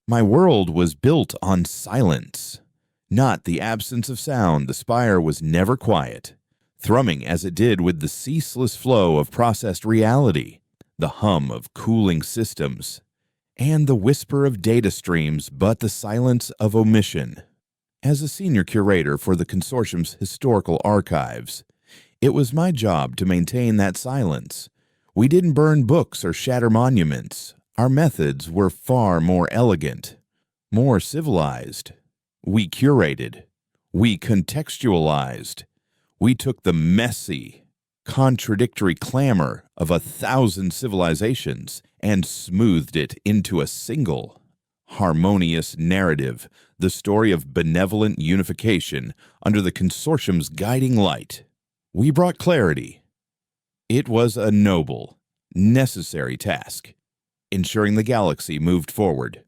My world was built on silence. Not the absence of sound, the spire was never quiet, thrumming as it did with the ceaseless flow of processed reality, the hum of cooling systems, and the whisper of data streams, but the silence of omission. As a senior curator for the consortium's historical archives, it was my job to maintain that silence. We didn't burn books or shatter monuments. Our methods were far more elegant, more civilized. We curated. We contextualized. We took the messy, contradictory clamor of 1,000 civilizations and smoothed it into a single, harmonious narrative, the story of benevolent unification under the consortium's guiding light. We brought clarity. It was a noble, necessary task, ensuring the galaxy moved forward,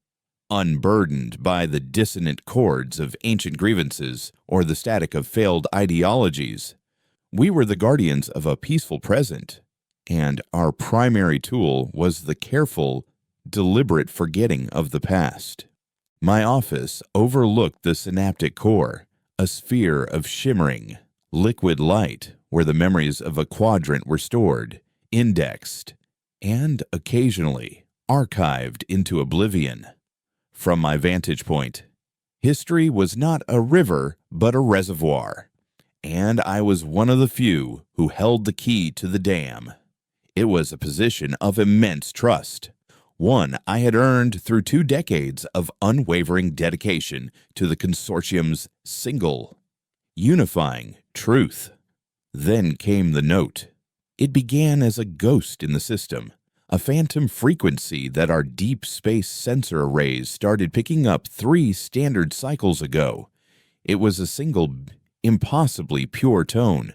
unburdened by the dissonant chords of ancient grievances or the static of failed ideologies. We were the guardians of a peaceful present, and our primary tool was the careful, deliberate forgetting of the past. My office overlooked the synaptic core, a sphere of shimmering, liquid light where the memories of a quadrant were stored, indexed, and occasionally archived into oblivion. From my vantage point, history was not a river but a reservoir, and I was one of the few who held the key to the dam. It was a position of immense trust, one I had earned through 2 decades of unwavering dedication to the consortium's single, unifying truth. Then came the note. It began as a ghost in the system, a phantom frequency that our deep space sensor arrays started picking up 3 standard cycles ago. It was a single, impossibly pure tone,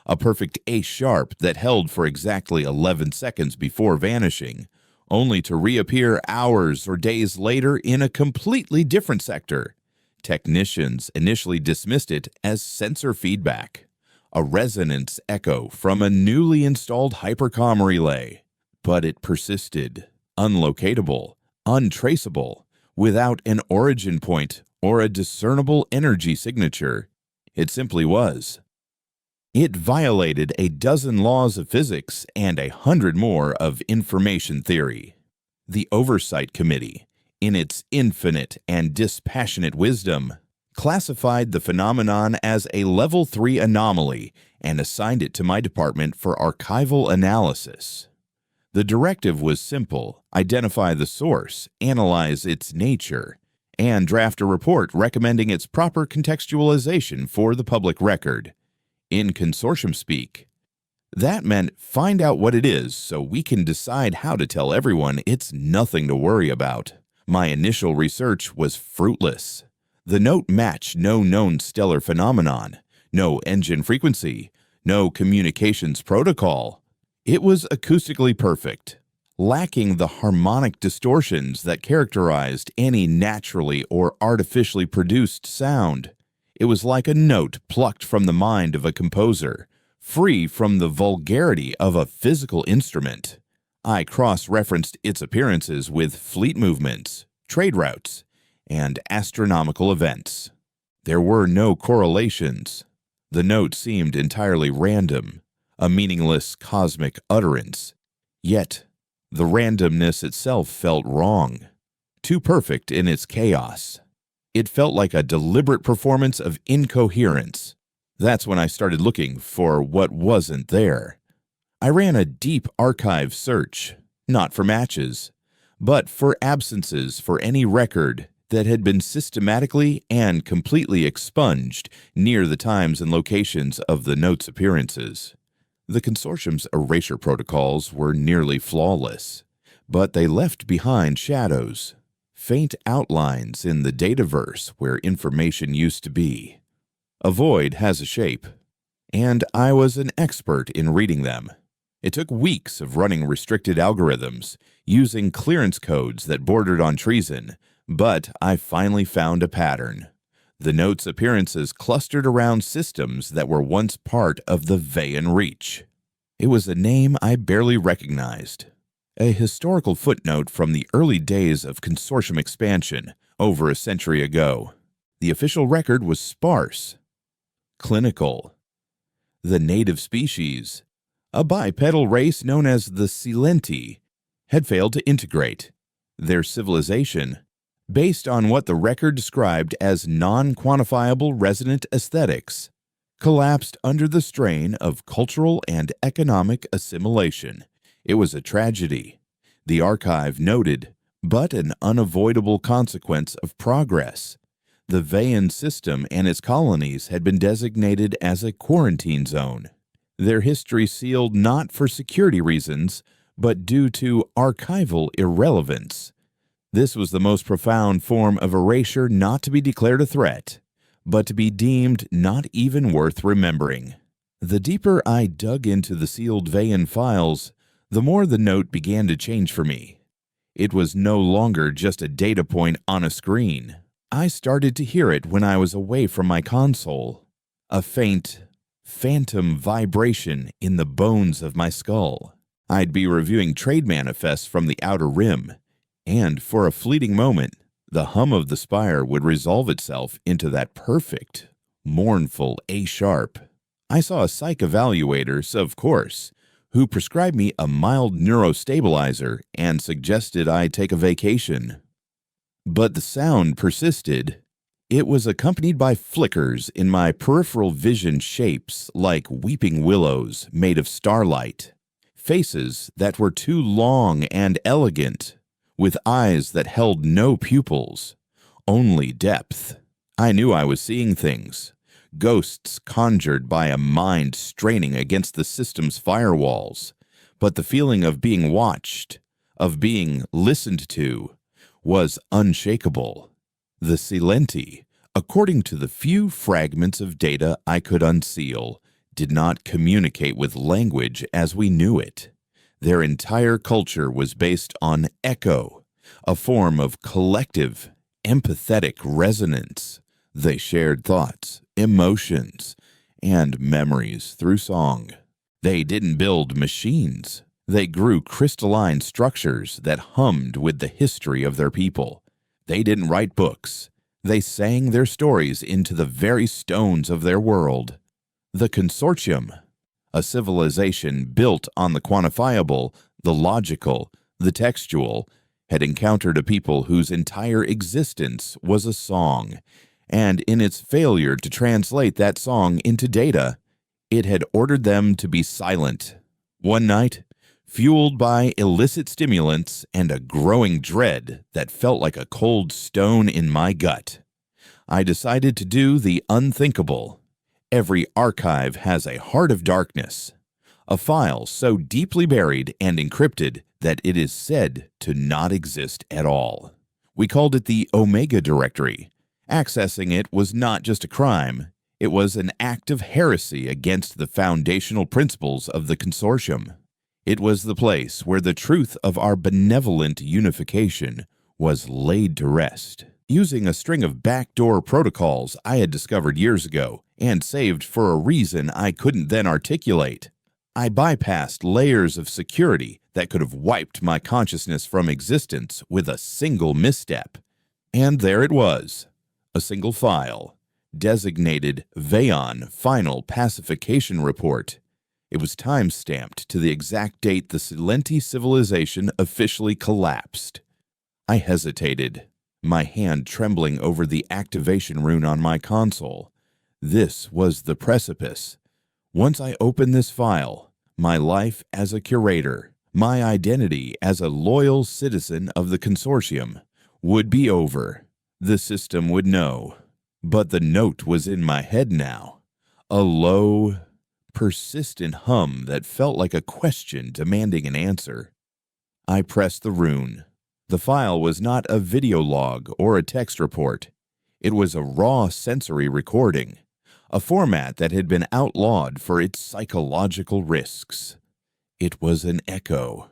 a perfect A-sharp that held for exactly 11 seconds before vanishing, only to reappear hours or days later in a completely different sector. Technicians initially dismissed it as sensor feedback, a resonance echo from a newly installed hypercomm relay. But it persisted, unlocatable, untraceable, without an origin point or a discernible energy signature. It simply was. It violated a dozen laws of physics and 100 more of information theory. The Oversight Committee, in its infinite and dispassionate wisdom, classified the phenomenon as a Level 3 anomaly and assigned it to my department for archival analysis. The directive was simple: identify the source, analyze its nature, and draft a report recommending its proper contextualization for the public record. In consortium speak, that meant find out what it is so we can decide how to tell everyone it's nothing to worry about. My initial research was fruitless. The note matched no known stellar phenomenon, no engine frequency, no communications protocol. It was acoustically perfect, lacking the harmonic distortions that characterized any naturally or artificially produced sound. It was like a note plucked from the mind of a composer, free from the vulgarity of a physical instrument. I cross-referenced its appearances with fleet movements, trade routes, and astronomical events. There were no correlations. The note seemed entirely random, a meaningless cosmic utterance. Yet, the randomness itself felt wrong, too perfect in its chaos. It felt like a deliberate performance of incoherence. That's when I started looking for what wasn't there. I ran a deep archive search, not for matches, but for absences for any record that had been systematically and completely expunged near the times and locations of the note's appearances. The consortium's erasure protocols were nearly flawless, but they left behind shadows, faint outlines in the dataverse where information used to be. A void has a shape, and I was an expert in reading them. It took weeks of running restricted algorithms, using clearance codes that bordered on treason, but I finally found a pattern. The note's appearances clustered around systems that were once part of the Veyan Reach. It was a name I barely recognized. A historical footnote from the early days of consortium expansion over a century ago. The official record was sparse. Clinical. The native species, a bipedal race known as the Silenti, had failed to integrate. Their civilization, based on what the record described as non-quantifiable resonant aesthetics, collapsed under the strain of cultural and economic assimilation. It was a tragedy, the archive noted, but an unavoidable consequence of progress. The Veyan system and its colonies had been designated as a quarantine zone, their history sealed not for security reasons, but due to archival irrelevance. This was the most profound form of erasure not to be declared a threat, but to be deemed not even worth remembering. The deeper I dug into the sealed Veyan files, the more the note began to change for me. It was no longer just a data point on a screen. I started to hear it when I was away from my console, a faint, phantom vibration in the bones of my skull. I'd be reviewing trade manifests from the outer rim, and for a fleeting moment, the hum of the spire would resolve itself into that perfect, mournful A-sharp. I saw a psych evaluator, of course, who prescribed me a mild neurostabilizer and suggested I take a vacation. But the sound persisted. It was accompanied by flickers in my peripheral vision, shapes like weeping willows made of starlight, faces that were too long and elegant, with eyes that held no pupils, only depth. I knew I was seeing things, ghosts conjured by a mind straining against the system's firewalls, but the feeling of being watched, of being listened to, was unshakable. The Silenti, according to the few fragments of data I could unseal, did not communicate with language as we knew it. Their entire culture was based on echo, a form of collective, empathetic resonance. They shared thoughts, emotions, and memories through song. They didn't build machines. They grew crystalline structures that hummed with the history of their people. They didn't write books. They sang their stories into the very stones of their world. The Consortium, a civilization built on the quantifiable, the logical, the textual, had encountered a people whose entire existence was a song, and in its failure to translate that song into data, it had ordered them to be silent. One night, fueled by illicit stimulants and a growing dread that felt like a cold stone in my gut, I decided to do the unthinkable. Every archive has a heart of darkness, a file so deeply buried and encrypted that it is said to not exist at all. We called it the Omega Directory. Accessing it was not just a crime, it was an act of heresy against the foundational principles of the Consortium. It was the place where the truth of our benevolent unification was laid to rest. Using a string of backdoor protocols I had discovered years ago and saved for a reason I couldn't then articulate, I bypassed layers of security that could have wiped my consciousness from existence with a single misstep. And there it was, a single file, designated Veyan Final Pacification Report. It was time-stamped to the exact date the Silenti civilization officially collapsed. I hesitated, my hand trembling over the activation rune on my console. This was the precipice. Once I opened this file, my life as a curator, my identity as a loyal citizen of the Consortium, would be over. The system would know. But the note was in my head now, a low, persistent hum that felt like a question demanding an answer. I pressed the rune. The file was not a video log or a text report. It was a raw sensory recording, a format that had been outlawed for its psychological risks. It was an echo.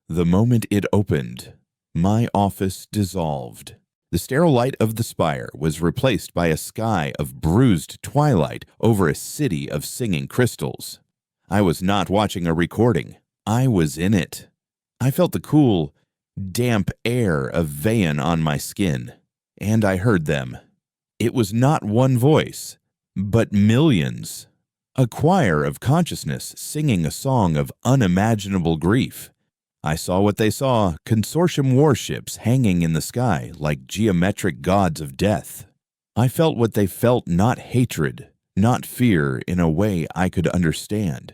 The moment it opened, my office dissolved. The sterile light of the spire was replaced by a sky of bruised twilight over a city of singing crystals. I was not watching a recording. I was in it. I felt the cool, damp air of Vayan on my skin, and I heard them. It was not one voice, but millions. A choir of consciousness singing a song of unimaginable grief. I saw what they saw, consortium warships hanging in the sky like geometric gods of death. I felt what they felt, not hatred, not fear in a way I could understand,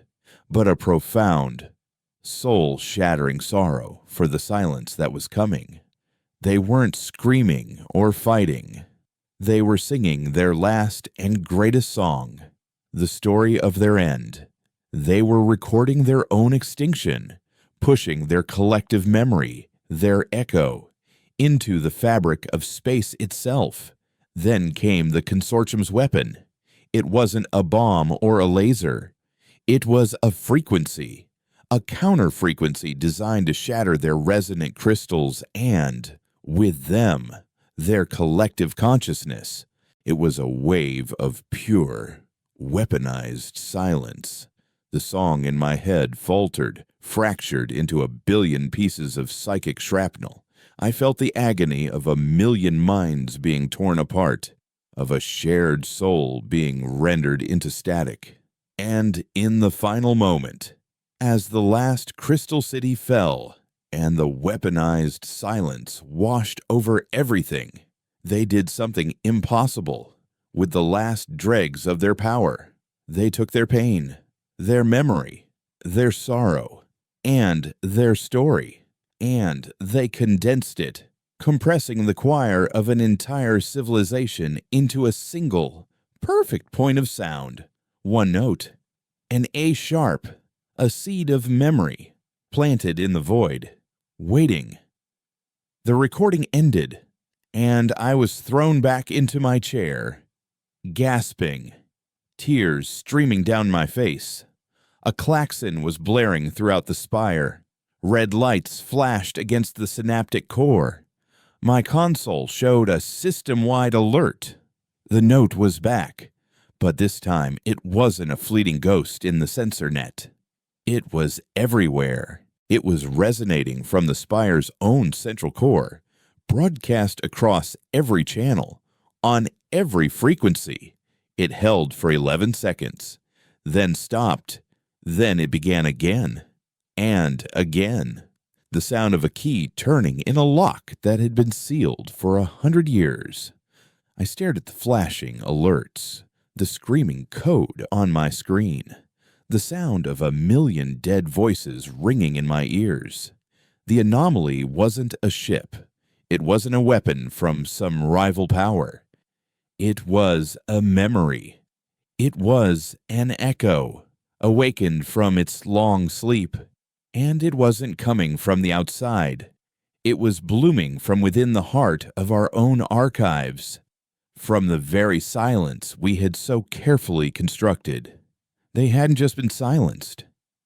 but a profound, soul-shattering sorrow for the silence that was coming. They weren't screaming or fighting. They were singing their last and greatest song, the story of their end. They were recording their own extinction, pushing their collective memory, their echo, into the fabric of space itself. Then came the consortium's weapon. It wasn't a bomb or a laser. It was a frequency, a counter-frequency designed to shatter their resonant crystals and, with them, their collective consciousness. It was a wave of pure, weaponized silence. The song in my head faltered, fractured into a billion pieces of psychic shrapnel. I felt the agony of a million minds being torn apart, of a shared soul being rendered into static. And in the final moment, as the last crystal city fell and the weaponized silence washed over everything, they did something impossible. With the last dregs of their power, they took their pain, their memory, their sorrow, and their story, and they condensed it, compressing the choir of an entire civilization into a single, perfect point of sound, one note, an A sharp, a seed of memory, planted in the void, waiting. The recording ended, and I was thrown back into my chair, gasping, tears streaming down my face. A klaxon was blaring throughout the spire. Red lights flashed against the synaptic core. My console showed a system-wide alert. The note was back, but this time it wasn't a fleeting ghost in the sensor net. It was everywhere. It was resonating from the spire's own central core, broadcast across every channel, on every frequency. It held for 11 seconds, then stopped, then it began again, and again. The sound of a key turning in a lock that had been sealed for 100 years. I stared at the flashing alerts, the screaming code on my screen, the sound of a million dead voices ringing in my ears. The anomaly wasn't a ship. It wasn't a weapon from some rival power. It was a memory. It was an echo, awakened from its long sleep. And it wasn't coming from the outside. It was blooming from within the heart of our own archives, from the very silence we had so carefully constructed. They hadn't just been silenced.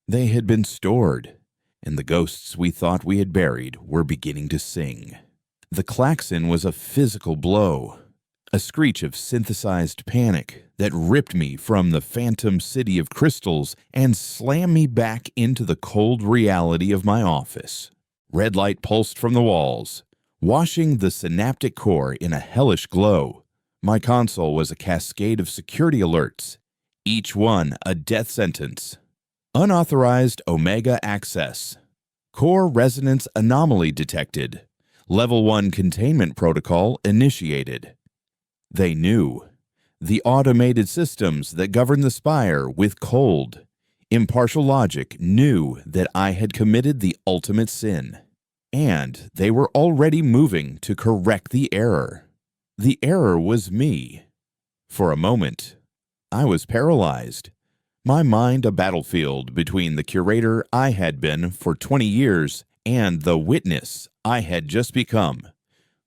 They had been stored, and the ghosts we thought we had buried were beginning to sing. The klaxon was a physical blow, a screech of synthesized panic that ripped me from the phantom city of crystals and slammed me back into the cold reality of my office. Red light pulsed from the walls, washing the synaptic core in a hellish glow. My console was a cascade of security alerts, each one a death sentence. Unauthorized Omega access. Core resonance anomaly detected. Level 1 containment protocol initiated. They knew. The automated systems that govern the spire with cold, impartial logic knew that I had committed the ultimate sin, and they were already moving to correct the error. The error was me. For a moment, I was paralyzed, my mind a battlefield between the curator I had been for 20 years and the witness I had just become.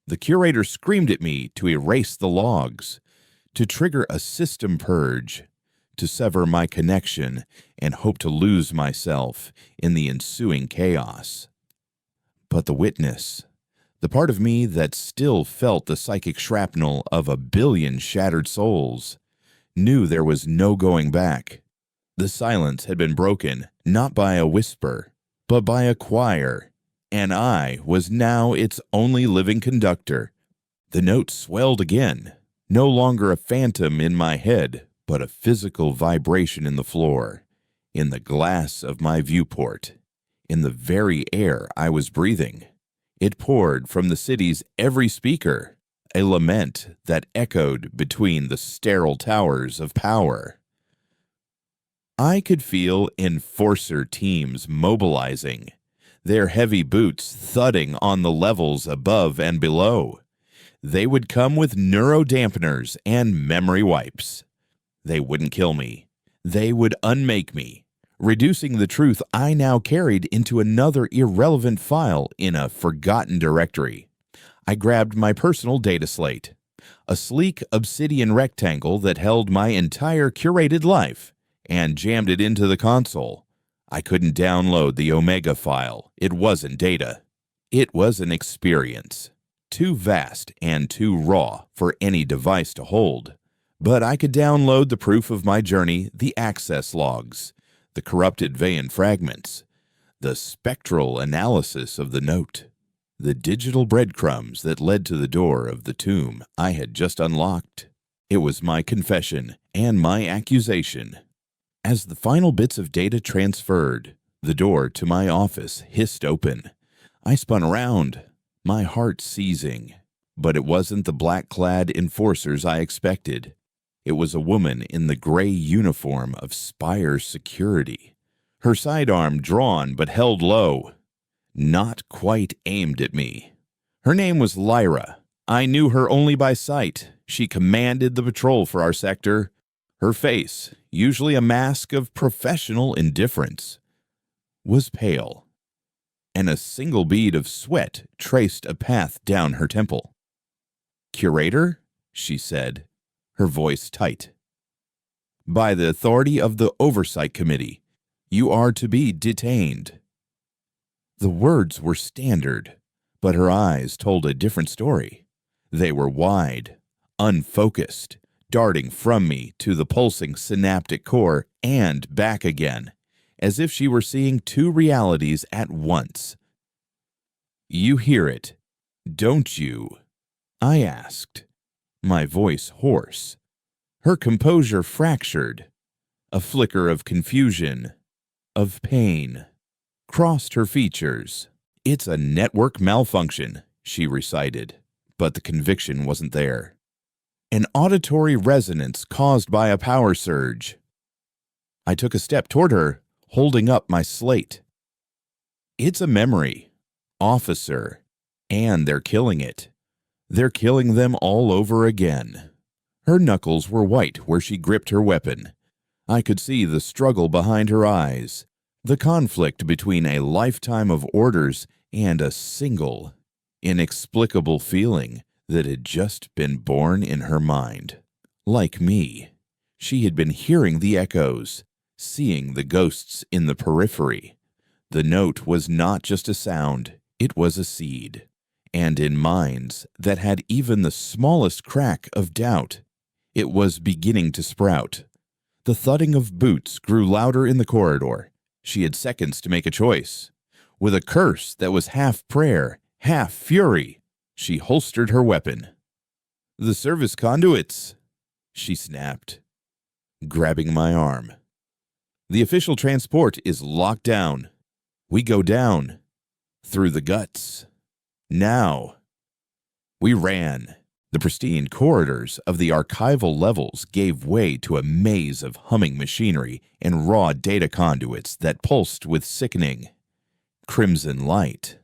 The curator screamed at me to erase the logs, to trigger a system purge, to sever my connection and hope to lose myself in the ensuing chaos. But the witness, the part of me that still felt the psychic shrapnel of a billion shattered souls, knew there was no going back. The silence had been broken not by a whisper, but by a choir, and I was now its only living conductor. The note swelled again, no longer a phantom in my head, but a physical vibration in the floor, in the glass of my viewport, in the very air I was breathing. It poured from the city's every speaker, a lament that echoed between the sterile towers of power. I could feel enforcer teams mobilizing, their heavy boots thudding on the levels above and below. They would come with neurodampeners and memory wipes. They wouldn't kill me. They would unmake me, reducing the truth I now carried into another irrelevant file in a forgotten directory. I grabbed my personal data slate, a sleek obsidian rectangle that held my entire curated life, and jammed it into the console. I couldn't download the Omega file. It wasn't data. It was an experience, too vast and too raw for any device to hold. But I could download the proof of my journey, the access logs, the corrupted Veyan fragments, the spectral analysis of the note, the digital breadcrumbs that led to the door of the tomb I had just unlocked. It was my confession and my accusation. As the final bits of data transferred, the door to my office hissed open. I spun around, my heart seizing. But it wasn't the black-clad enforcers I expected. It was a woman in the gray uniform of Spire's security, her sidearm drawn but held low, not quite aimed at me. Her name was Lyra. I knew her only by sight. She commanded the patrol for our sector. Her face, usually a mask of professional indifference, was pale, and a single bead of sweat traced a path down her temple. "Curator?" she said, her voice tight. "By the authority of the Oversight Committee, you are to be detained." The words were standard, but her eyes told a different story. They were wide, unfocused, darting from me to the pulsing synaptic core and back again, as if she were seeing two realities at once. "You hear it, don't you?" I asked, my voice hoarse. Her composure fractured. A flicker of confusion, of pain, crossed her features. "It's a network malfunction," she recited, but the conviction wasn't there. "An auditory resonance caused by a power surge." I took a step toward her, holding up my slate. "It's a memory, officer, and they're killing it. They're killing them all over again." Her knuckles were white where she gripped her weapon. I could see the struggle behind her eyes, the conflict between a lifetime of orders and a single, inexplicable feeling that had just been born in her mind. Like me, she had been hearing the echoes, seeing the ghosts in the periphery. The note was not just a sound, it was a seed. And in minds that had even the smallest crack of doubt, it was beginning to sprout. The thudding of boots grew louder in the corridor. She had seconds to make a choice. With a curse that was half prayer, half fury, she holstered her weapon. "The service conduits," she snapped, grabbing my arm. "The official transport is locked down. We go down, through the guts. Now." We ran. The pristine corridors of the archival levels gave way to a maze of humming machinery and raw data conduits that pulsed with sickening crimson light.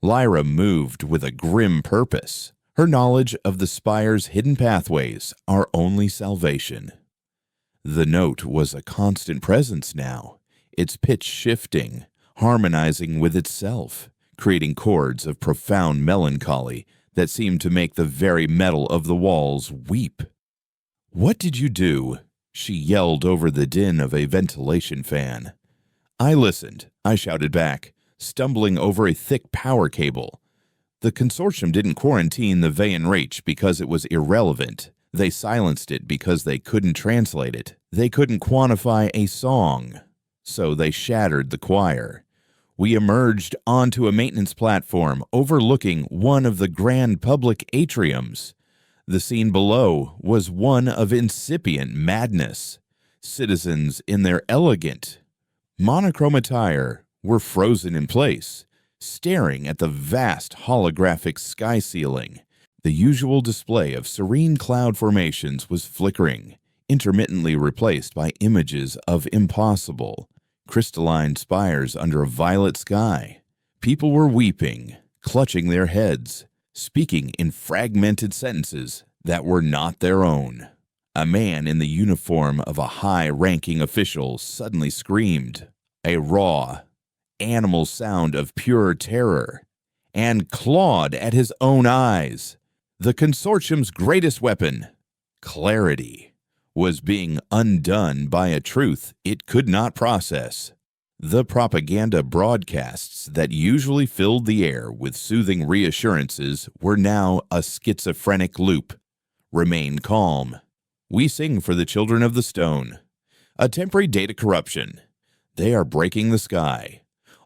Lyra moved with a grim purpose, her knowledge of the Spire's hidden pathways our only salvation. The note was a constant presence now, its pitch shifting, harmonizing with itself, creating chords of profound melancholy that seemed to make the very metal of the walls weep. "What did you do?" she yelled over the din of a ventilation fan. I listened. I shouted back, stumbling over a thick power cable. The consortium didn't quarantine the Veyan Reach because it was irrelevant. They silenced it because they couldn't translate it. They couldn't quantify a song. So they shattered the choir. We emerged onto a maintenance platform overlooking one of the grand public atriums. The scene below was one of incipient madness. Citizens in their elegant, monochrome attire were frozen in place, staring at the vast holographic sky ceiling. The usual display of serene cloud formations was flickering, intermittently replaced by images of impossible, crystalline spires under a violet sky. People were weeping, clutching their heads, speaking in fragmented sentences that were not their own. A man in the uniform of a high-ranking official suddenly screamed, a raw, animal sound of pure terror, and clawed at his own eyes. The consortium's greatest weapon, clarity, was being undone by a truth it could not process. The propaganda broadcasts that usually filled the air with soothing reassurances were now a schizophrenic loop. Remain calm. We sing for the children of the stone. A temporary data corruption. They are breaking the sky.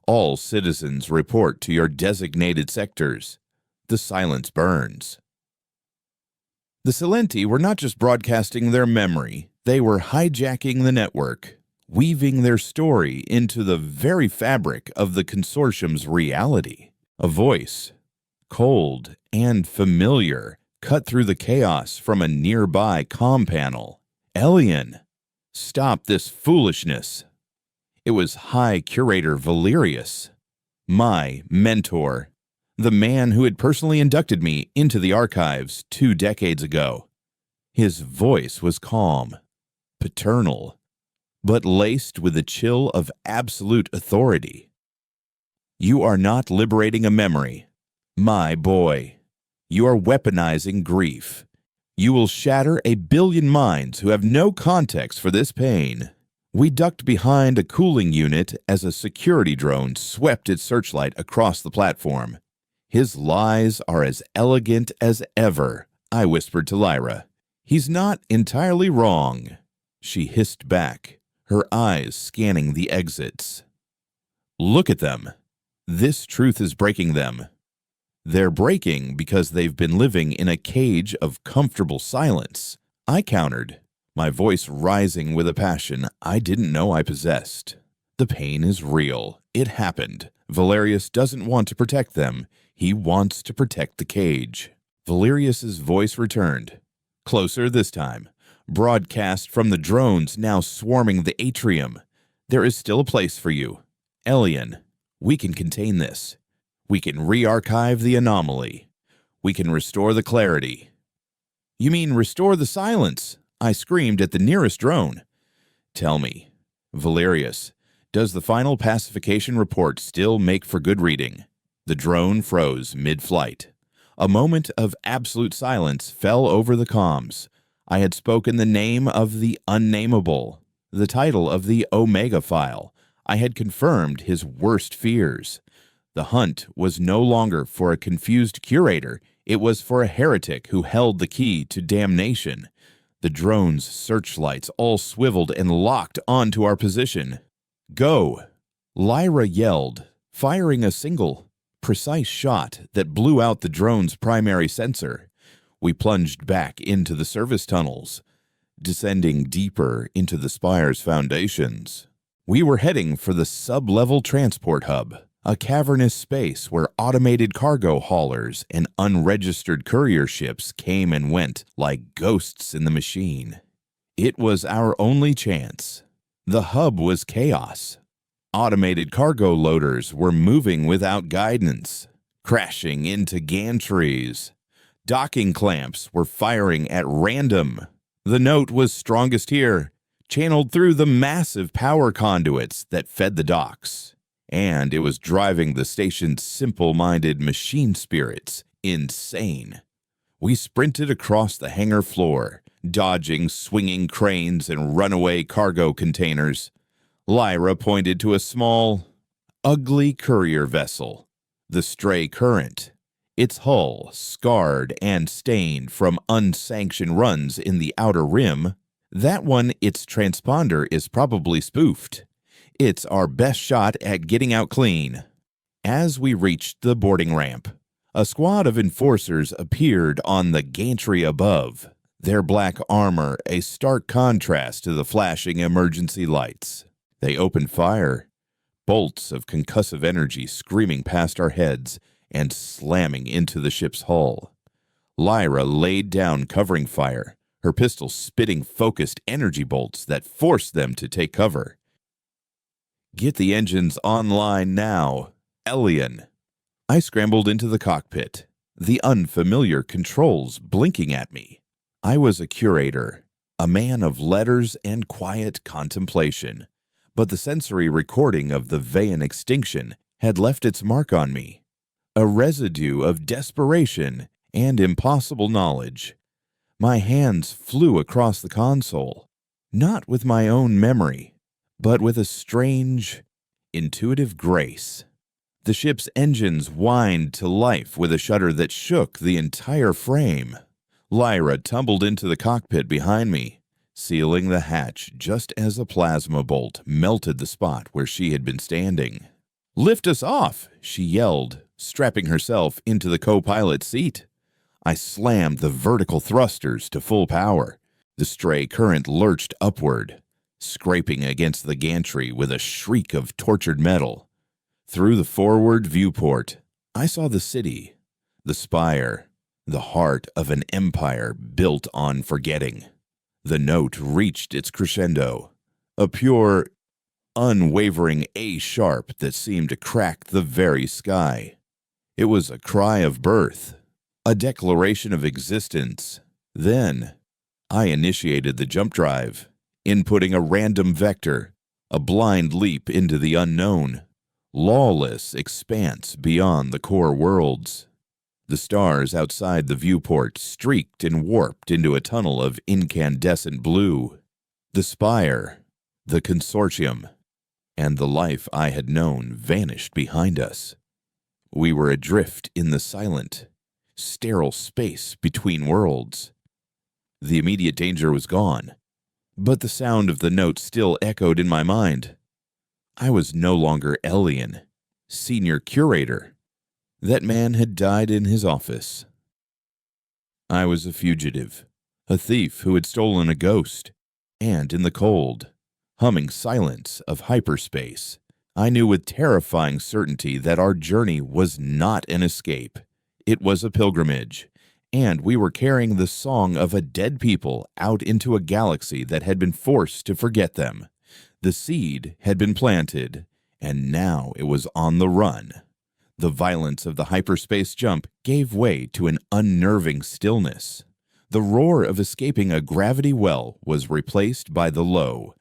All citizens report to your designated sectors. The silence burns. The Silenti were not just broadcasting their memory, they were hijacking the network, weaving their story into the very fabric of the consortium's reality. A voice, cold and familiar, cut through the chaos from a nearby comm panel. Elian, stop this foolishness. It was High Curator Valerius, my mentor. The man who had personally inducted me into the archives 2 decades ago. His voice was calm, paternal, but laced with the chill of absolute authority. You are not liberating a memory, my boy. You are weaponizing grief. You will shatter a billion minds who have no context for this pain. We ducked behind a cooling unit as a security drone swept its searchlight across the platform. His lies are as elegant as ever, I whispered to Lyra. He's not entirely wrong, she hissed back, her eyes scanning the exits. Look at them. This truth is breaking them. They're breaking because they've been living in a cage of comfortable silence, I countered, my voice rising with a passion I didn't know I possessed. The pain is real. It happened. Valerius doesn't want to protect them. He wants to protect the cage. Valerius's voice returned. Closer this time. Broadcast from the drones now swarming the atrium. There is still a place for you. Elian, we can contain this. We can re-archive the anomaly. We can restore the clarity. You mean restore the silence? I screamed at the nearest drone. Tell me, Valerius, does the final pacification report still make for good reading? The drone froze mid-flight. A moment of absolute silence fell over the comms. I had spoken the name of the unnameable, the title of the Omega file. I had confirmed his worst fears. The hunt was no longer for a confused curator. It was for a heretic who held the key to damnation. The drone's searchlights all swiveled and locked onto our position. Go! Lyra yelled, firing a single, precise shot that blew out the drone's primary sensor. We plunged back into the service tunnels, descending deeper into the spire's foundations. We were heading for the sub-level transport hub, a cavernous space where automated cargo haulers and unregistered courier ships came and went like ghosts in the machine. It was our only chance. The hub was chaos. Automated cargo loaders were moving without guidance, crashing into gantries. Docking clamps were firing at random. The note was strongest here, channeled through the massive power conduits that fed the docks. And it was driving the station's simple-minded machine spirits insane. We sprinted across the hangar floor, dodging swinging cranes and runaway cargo containers. Lyra pointed to a small, ugly courier vessel, the Stray Current, its hull scarred and stained from unsanctioned runs in the outer rim. That one, its transponder is probably spoofed. It's our best shot at getting out clean. As we reached the boarding ramp, a squad of enforcers appeared on the gantry above, their black armor a stark contrast to the flashing emergency lights. They opened fire, bolts of concussive energy screaming past our heads and slamming into the ship's hull. Lyra laid down covering fire, her pistol spitting focused energy bolts that forced them to take cover. "Get the engines online now, Elian." I scrambled into the cockpit, the unfamiliar controls blinking at me. I was a curator, a man of letters and quiet contemplation, but the sensory recording of the Veyan extinction had left its mark on me, a residue of desperation and impossible knowledge. My hands flew across the console, not with my own memory, but with a strange, intuitive grace. The ship's engines whined to life with a shudder that shook the entire frame. Lyra tumbled into the cockpit behind me, sealing the hatch just as a plasma bolt melted the spot where she had been standing. "Lift us off!" she yelled, strapping herself into the co-pilot seat. I slammed the vertical thrusters to full power. The stray current lurched upward, scraping against the gantry with a shriek of tortured metal. Through the forward viewport, I saw the city, the spire, the heart of an empire built on forgetting. The note reached its crescendo, a pure, unwavering A-sharp that seemed to crack the very sky. It was a cry of birth, a declaration of existence. Then, I initiated the jump drive, inputting a random vector, a blind leap into the unknown, lawless expanse beyond the core worlds. The stars outside the viewport streaked and warped into a tunnel of incandescent blue. The spire, the consortium, and the life I had known vanished behind us. We were adrift in the silent, sterile space between worlds. The immediate danger was gone, but the sound of the note still echoed in my mind. I was no longer Elian, senior curator. That man had died in his office. I was a fugitive, a thief who had stolen a ghost, and in the cold, humming silence of hyperspace, I knew with terrifying certainty that our journey was not an escape. It was a pilgrimage, and we were carrying the song of a dead people out into a galaxy that had been forced to forget them. The seed had been planted, and now it was on the run. The violence of the hyperspace jump gave way to an unnerving stillness. The roar of escaping a gravity well was replaced by the low,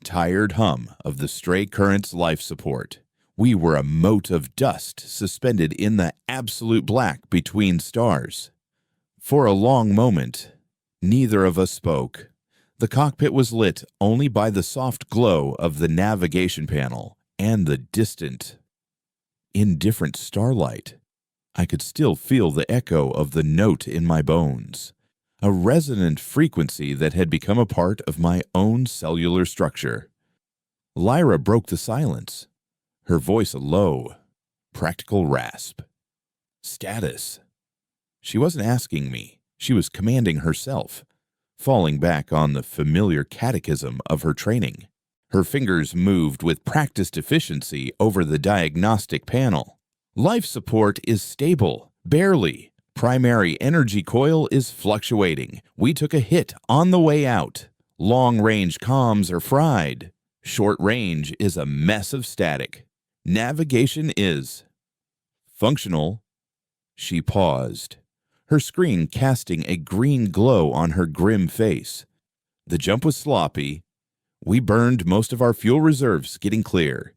tired hum of the stray current's life support. We were a mote of dust suspended in the absolute black between stars. For a long moment, neither of us spoke. The cockpit was lit only by the soft glow of the navigation panel and the distant, indifferent starlight. I could still feel the echo of the note in my bones, a resonant frequency that had become a part of my own cellular structure. Lyra broke the silence, her voice a low, practical rasp. "Status." She wasn't asking me, she was commanding herself, falling back on the familiar catechism of her training. Her fingers moved with practiced efficiency over the diagnostic panel. "Life support is stable, barely. Primary energy coil is fluctuating. We took a hit on the way out. Long-range comms are fried. Short range is a mess of static. Navigation is functional." She paused, her screen casting a green glow on her grim face. "The jump was sloppy. We burned most of our fuel reserves getting clear.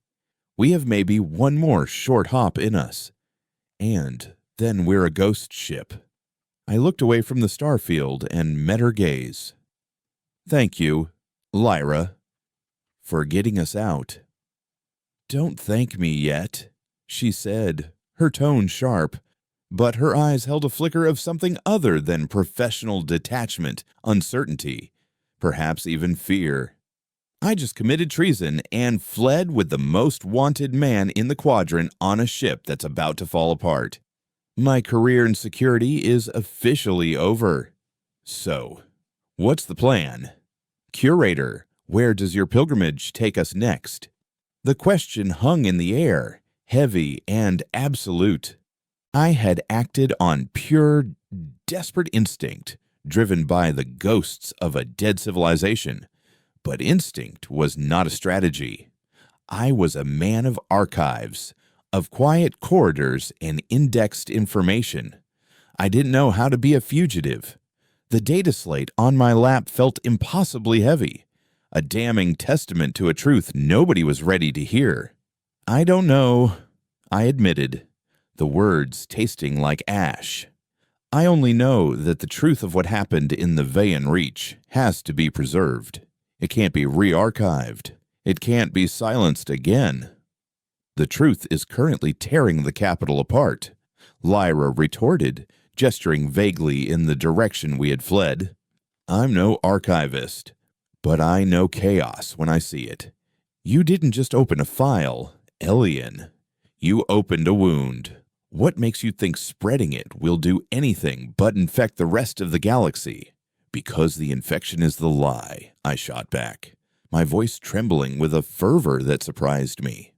We have maybe one more short hop in us. And then we're a ghost ship." I looked away from the starfield and met her gaze. "Thank you, Lyra, for getting us out." "Don't thank me yet," she said, her tone sharp, but her eyes held a flicker of something other than professional detachment, uncertainty, perhaps even fear. I just committed treason and fled with the most wanted man in the quadrant on a ship that's about to fall apart. My career in security is officially over. So, what's the plan? Curator, where does your pilgrimage take us next? The question hung in the air, heavy and absolute. I had acted on pure, desperate instinct, driven by the ghosts of a dead civilization. But instinct was not a strategy. I was a man of archives, of quiet corridors and indexed information. I didn't know how to be a fugitive. The data slate on my lap felt impossibly heavy, a damning testament to a truth nobody was ready to hear. I don't know, I admitted, the words tasting like ash. I only know that the truth of what happened in the Veyan Reach has to be preserved. It can't be re-archived. It can't be silenced again. The truth is currently tearing the capital apart, Lyra retorted, gesturing vaguely in the direction we had fled. I'm no archivist, but I know chaos when I see it. You didn't just open a file, Elian. You opened a wound. What makes you think spreading it will do anything but infect the rest of the galaxy? Because the infection is the lie, I shot back, my voice trembling with a fervor that surprised me.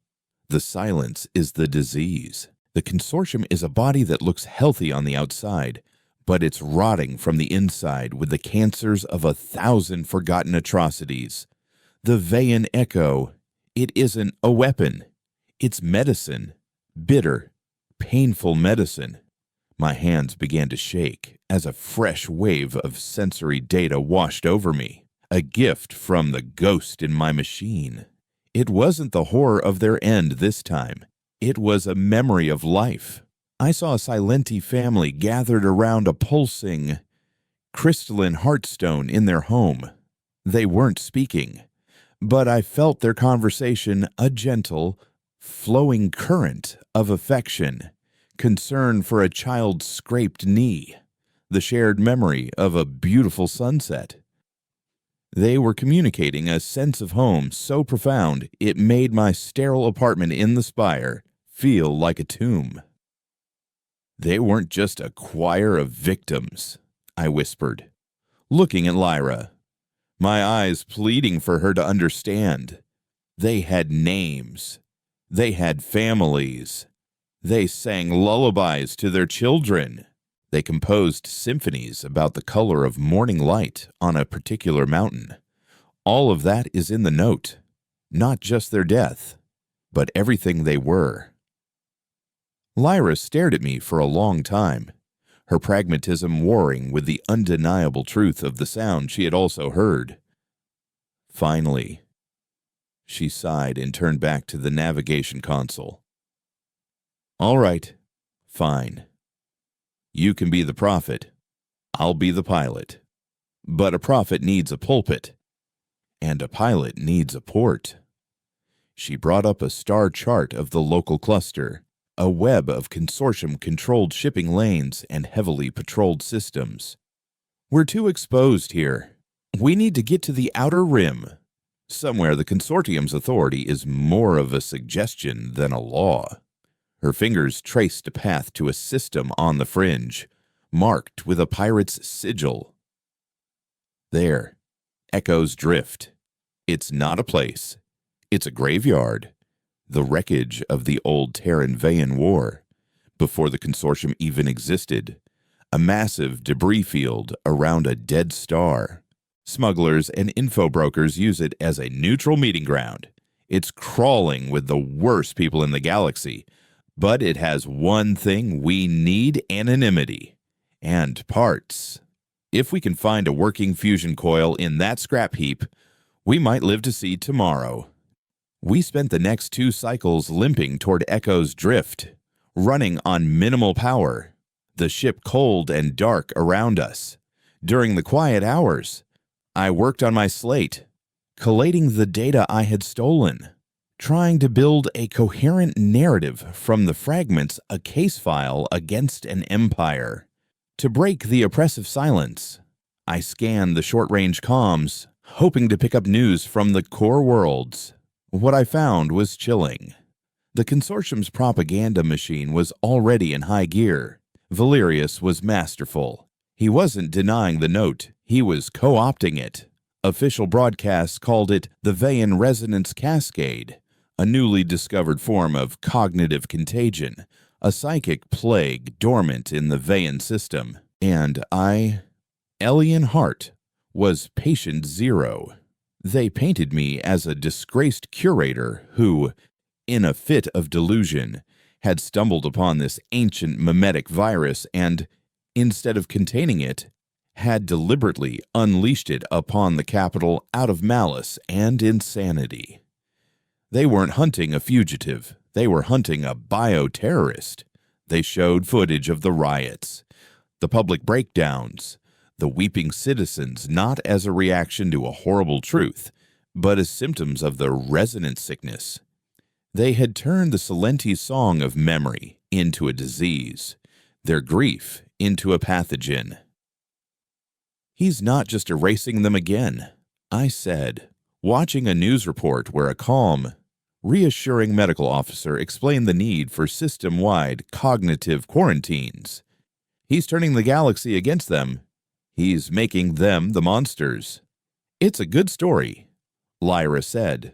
The silence is the disease. The consortium is a body that looks healthy on the outside, but it's rotting from the inside with the cancers of 1,000 forgotten atrocities. The Veyan Echo, it isn't a weapon. It's medicine. Bitter, painful medicine. My hands began to shake as a fresh wave of sensory data washed over me, a gift from the ghost in my machine. It wasn't the horror of their end this time. It was a memory of life. I saw a Silenti family gathered around a pulsing, crystalline heartstone in their home. They weren't speaking, but I felt their conversation a gentle, flowing current of affection, concern for a child's scraped knee, the shared memory of a beautiful sunset. They were communicating a sense of home so profound it made my sterile apartment in the spire feel like a tomb. They weren't just a choir of victims, I whispered, looking at Lyra, my eyes pleading for her to understand. They had names. They had families. They sang lullabies to their children. They composed symphonies about the color of morning light on a particular mountain. All of that is in the note, not just their death, but everything they were. Lyra stared at me for a long time, her pragmatism warring with the undeniable truth of the sound she had also heard. Finally, she sighed and turned back to the navigation console. All right, fine. You can be the prophet. I'll be the pilot. But a prophet needs a pulpit, and a pilot needs a port. She brought up a star chart of the local cluster, a web of consortium-controlled shipping lanes and heavily patrolled systems. We're too exposed here. We need to get to the outer rim. Somewhere the consortium's authority is more of a suggestion than a law. Her fingers traced a path to a system on the fringe, marked with a pirate's sigil. There, Echo's Drift. It's not a place. It's a graveyard. The wreckage of the old Terran-Veyan War, before the consortium even existed. A massive debris field around a dead star. Smugglers and info brokers use it as a neutral meeting ground. It's crawling with the worst people in the galaxy, but it has one thing we need: anonymity and parts. If we can find a working fusion coil in that scrap heap, we might live to see tomorrow. We spent the next 2 cycles limping toward Echo's Drift, running on minimal power, the ship cold and dark around us. During the quiet hours, I worked on my slate, collating the data I had stolen, trying to build a coherent narrative from the fragments, a case file against an empire. To break the oppressive silence, I scanned the short-range comms, hoping to pick up news from the core worlds. What I found was chilling. The consortium's propaganda machine was already in high gear. Valerius was masterful. He wasn't denying the note, he was co-opting it. Official broadcasts called it the Veyan Resonance Cascade, a newly discovered form of cognitive contagion, a psychic plague dormant in the Veyan system. And I, Elian Hart, was patient zero. They painted me as a disgraced curator who, in a fit of delusion, had stumbled upon this ancient mimetic virus and, instead of containing it, had deliberately unleashed it upon the capital out of malice and insanity. They weren't hunting a fugitive, they were hunting a bioterrorist. They showed footage of the riots, the public breakdowns, the weeping citizens not as a reaction to a horrible truth, but as symptoms of the resonance sickness. They had turned the Silenti song of memory into a disease, their grief into a pathogen. He's not just erasing them again, I said, watching a news report where a calm, reassuring medical officer explained the need for system-wide cognitive quarantines. He's turning the galaxy against them. He's making them the monsters. It's a good story, Lyra said,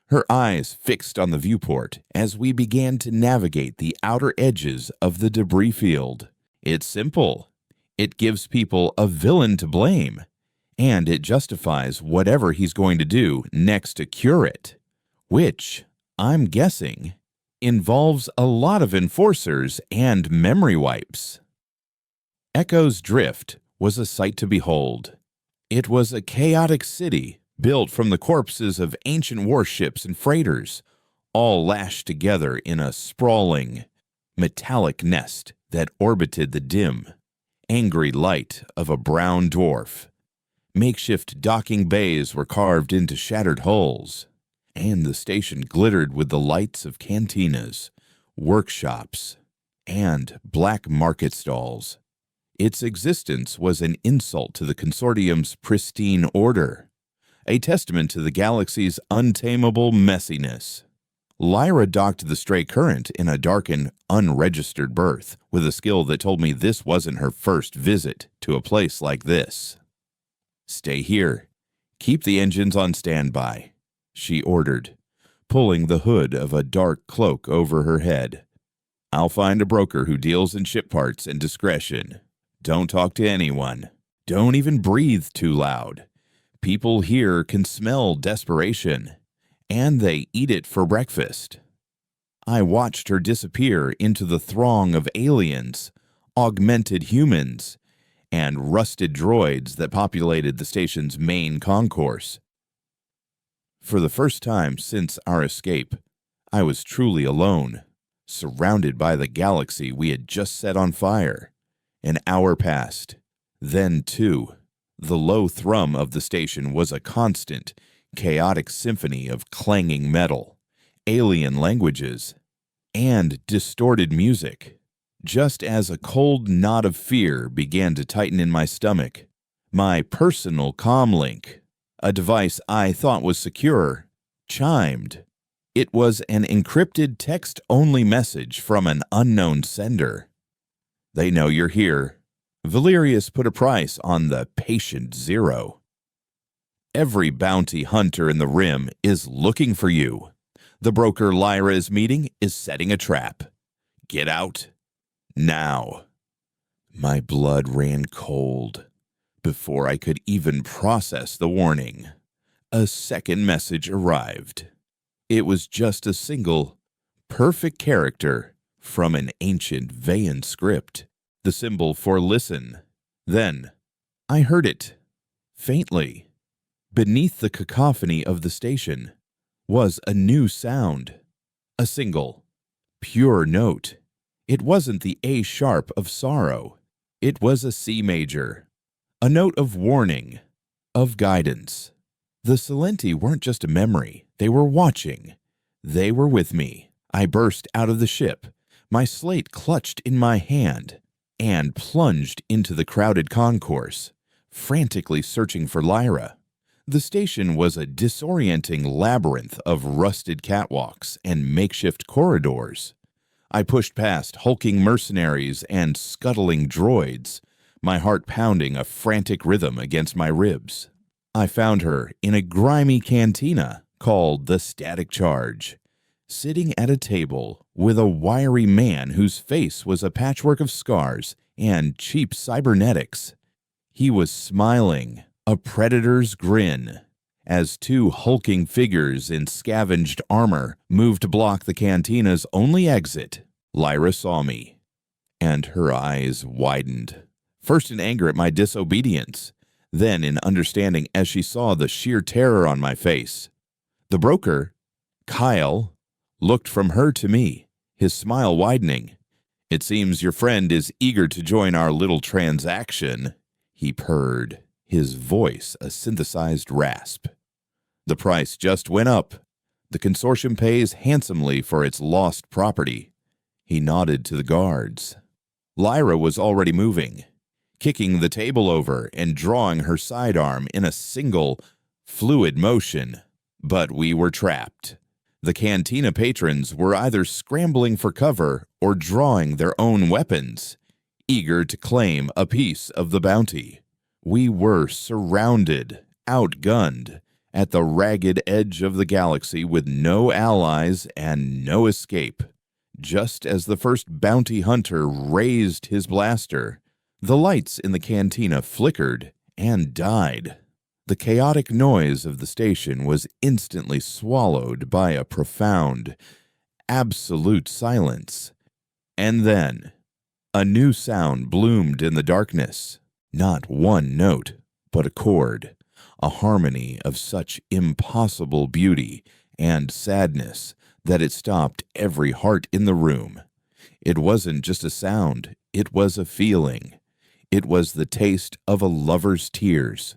her eyes fixed on the viewport as we began to navigate the outer edges of the debris field. It's simple. It gives people a villain to blame, and it justifies whatever he's going to do next to cure it, which, I'm guessing, involves a lot of enforcers and memory wipes. Echo's Drift was a sight to behold. It was a chaotic city built from the corpses of ancient warships and freighters, all lashed together in a sprawling, metallic nest that orbited the dim, angry light of a brown dwarf. Makeshift docking bays were carved into shattered hulls, and the station glittered with the lights of cantinas, workshops, and black market stalls. Its existence was an insult to the consortium's pristine order, a testament to the galaxy's untamable messiness. Lyra docked the stray current in a darkened, unregistered berth with a skill that told me this wasn't her first visit to a place like this. "Stay here. Keep the engines on standby," she ordered, pulling the hood of a dark cloak over her head. "I'll find a broker who deals in ship parts and discretion. Don't talk to anyone. Don't even breathe too loud. People here can smell desperation, and they eat it for breakfast." I watched her disappear into the throng of aliens, augmented humans, and rusted droids that populated the station's main concourse. For the first time since our escape, I was truly alone, surrounded by the galaxy we had just set on fire. An hour passed. Then, too, the low thrum of the station was a constant, chaotic symphony of clanging metal, alien languages, and distorted music. Just as a cold knot of fear began to tighten in my stomach, my personal comlink, a device I thought was secure, chimed. It was an encrypted text-only message from an unknown sender. "They know you're here. Valerius put a price on the patient zero. Every bounty hunter in the Rim is looking for you. The broker Lyra is meeting is setting a trap. Get out. Now." My blood ran cold. Before I could even process the warning, a second message arrived. It was just a single, perfect character from an ancient Veyan script, the symbol for listen. Then, I heard it, faintly. Beneath the cacophony of the station was a new sound, a single, pure note. It wasn't the A sharp of sorrow. It was a C major, a note of warning, of guidance. The Silenti weren't just a memory. They were watching. They were with me. I burst out of the ship, my slate clutched in my hand, and plunged into the crowded concourse, frantically searching for Lyra. The station was a disorienting labyrinth of rusted catwalks and makeshift corridors. I pushed past hulking mercenaries and scuttling droids, my heart pounding a frantic rhythm against my ribs. I found her in a grimy cantina called the Static Charge, sitting at a table with a wiry man whose face was a patchwork of scars and cheap cybernetics. He was smiling, a predator's grin, as two hulking figures in scavenged armor moved to block the cantina's only exit. Lyra saw me, and her eyes widened, first in anger at my disobedience, then in understanding as she saw the sheer terror on my face. The broker, Kyle, looked from her to me, his smile widening. "It seems your friend is eager to join our little transaction," he purred, his voice a synthesized rasp. "The price just went up. The consortium pays handsomely for its lost property." He nodded to the guards. Lyra was already moving, kicking the table over and drawing her sidearm in a single, fluid motion. But we were trapped. The cantina patrons were either scrambling for cover or drawing their own weapons, eager to claim a piece of the bounty. We were surrounded, outgunned, at the ragged edge of the galaxy with no allies and no escape. Just as the first bounty hunter raised his blaster, the lights in the cantina flickered and died. The chaotic noise of the station was instantly swallowed by a profound, absolute silence. And then, a new sound bloomed in the darkness. Not one note, but a chord, a harmony of such impossible beauty and sadness that it stopped every heart in the room. It wasn't just a sound, it was a feeling. It was the taste of a lover's tears,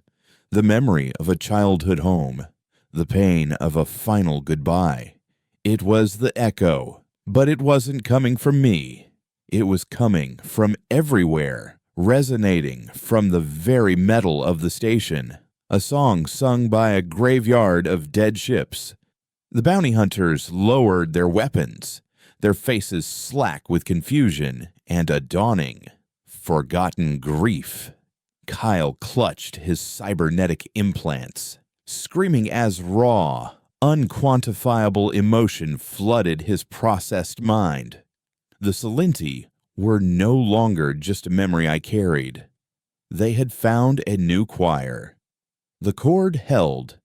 the memory of a childhood home, the pain of a final goodbye. It was the echo, but it wasn't coming from me. It was coming from everywhere, resonating from the very metal of the station, a song sung by a graveyard of dead ships. The bounty hunters lowered their weapons, their faces slack with confusion and a dawning, forgotten grief. Kyle clutched his cybernetic implants, screaming as raw, unquantifiable emotion flooded his processed mind. The Salinti were no longer just a memory I carried. They had found a new choir. The chord held,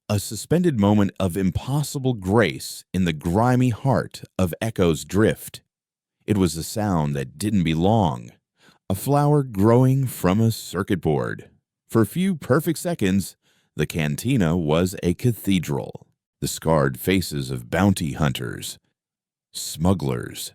a suspended moment of impossible grace in the grimy heart of Echo's drift. It was a sound that didn't belong, a flower growing from a circuit board. For a few perfect seconds, the cantina was a cathedral. The scarred faces of bounty hunters, smugglers,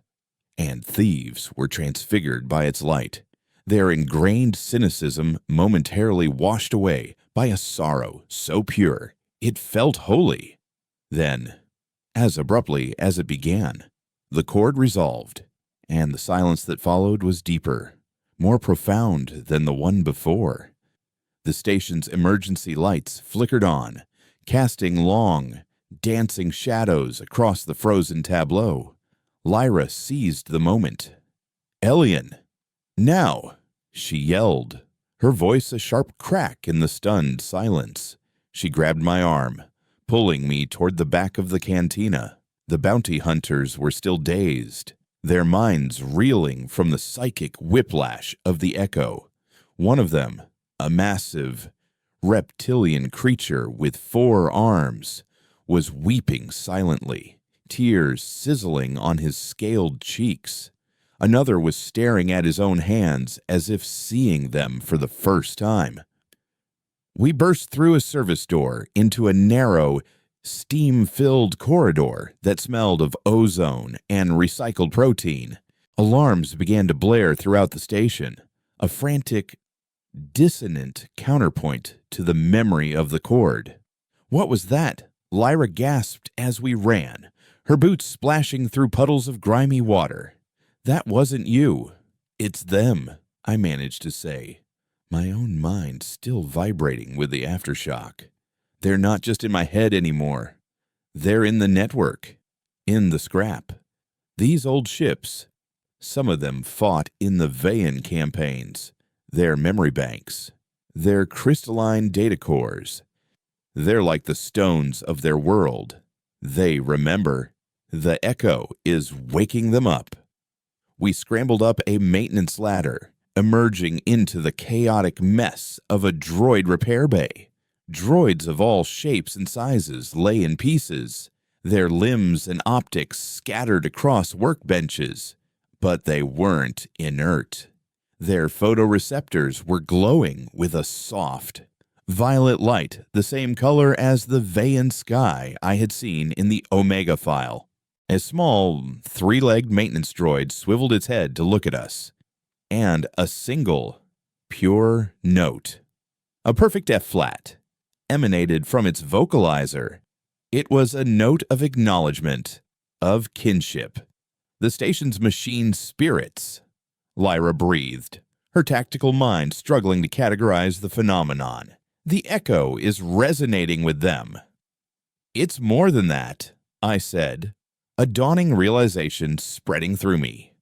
and thieves were transfigured by its light, their ingrained cynicism momentarily washed away by a sorrow so pure it felt holy. Then, as abruptly as it began, the chord resolved, and the silence that followed was deeper, more profound than the one before. The station's emergency lights flickered on, casting long, dancing shadows across the frozen tableau. Lyra seized the moment. "Elian! Now!" she yelled, her voice a sharp crack in the stunned silence. She grabbed my arm, pulling me toward the back of the cantina. The bounty hunters were still dazed, their minds reeling from the psychic whiplash of the echo. One of them, a massive, reptilian creature with 4 arms, was weeping silently, tears sizzling on his scaled cheeks. Another was staring at his own hands as if seeing them for the first time. We burst through a service door into a narrow, steam-filled corridor that smelled of ozone and recycled protein. Alarms began to blare throughout the station, a frantic, dissonant counterpoint to the memory of the chord. "What was that?" Lyra gasped as we ran, her boots splashing through puddles of grimy water. "That wasn't you. It's them," I managed to say, my own mind still vibrating with the aftershock. They're not just in my head anymore. They're in the network, in the scrap. These old ships, some of them fought in the Vayan campaigns, their memory banks, their crystalline data cores. They're like the stones of their world. They remember. The echo is waking them up. We scrambled up a maintenance ladder, emerging into the chaotic mess of a droid repair bay. Droids of all shapes and sizes lay in pieces, their limbs and optics scattered across workbenches. But they weren't inert. Their photoreceptors were glowing with a soft, violet light, the same color as the Vayan sky I had seen in the Omega file. A small, three-legged maintenance droid swiveled its head to look at us, and a single, pure note, a perfect F-flat, emanated from its vocalizer. It was a note of acknowledgement, of kinship. The station's machine spirits. Lyra breathed, her tactical mind struggling to categorize the phenomenon. The echo is resonating with them. It's more than that, I said, a dawning realization spreading through me.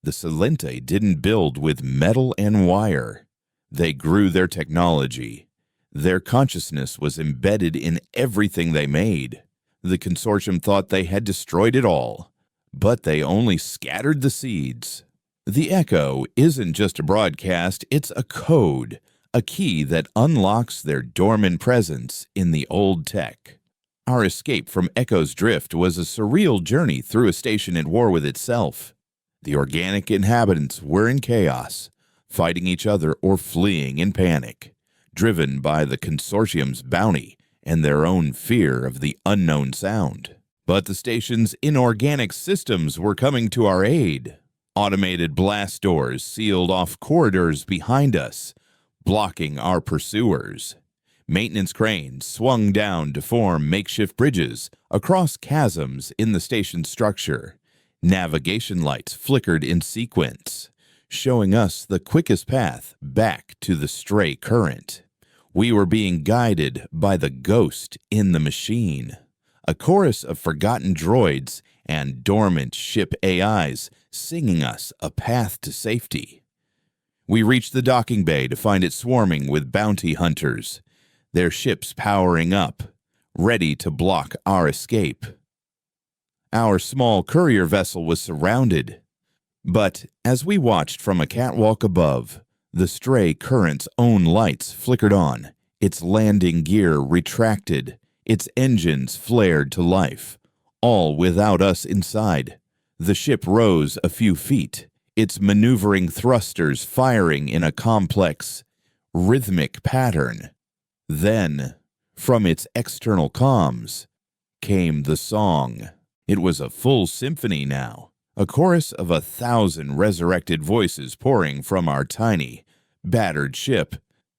The Silente didn't build with metal and wire. They grew their technology. Their consciousness was embedded in everything they made. The consortium thought they had destroyed it all, but they only scattered the seeds. The echo isn't just a broadcast, it's a code, a key that unlocks their dormant presence in the old tech. Our escape from Echo's drift was a surreal journey through a station at war with itself. The organic inhabitants were in chaos, fighting each other or fleeing in panic, driven by the consortium's bounty and their own fear of the unknown sound. But the station's inorganic systems were coming to our aid. Automated blast doors sealed off corridors behind us, blocking our pursuers. Maintenance cranes swung down to form makeshift bridges across chasms in the station's structure. Navigation lights flickered in sequence, showing us the quickest path back to the stray current. We were being guided by the ghost in the machine, a chorus of forgotten droids and dormant ship AIs singing us a path to safety. We reached the docking bay to find it swarming with bounty hunters, their ships powering up, ready to block our escape. Our small courier vessel was surrounded, but as we watched from a catwalk above, the stray current's own lights flickered on, its landing gear retracted, its engines flared to life, all without us inside. The ship rose a few feet, its maneuvering thrusters firing in a complex, rhythmic pattern. Then, from its external comms, came the song. It was a full symphony now, a chorus of 1,000 resurrected voices pouring from our tiny, battered ship.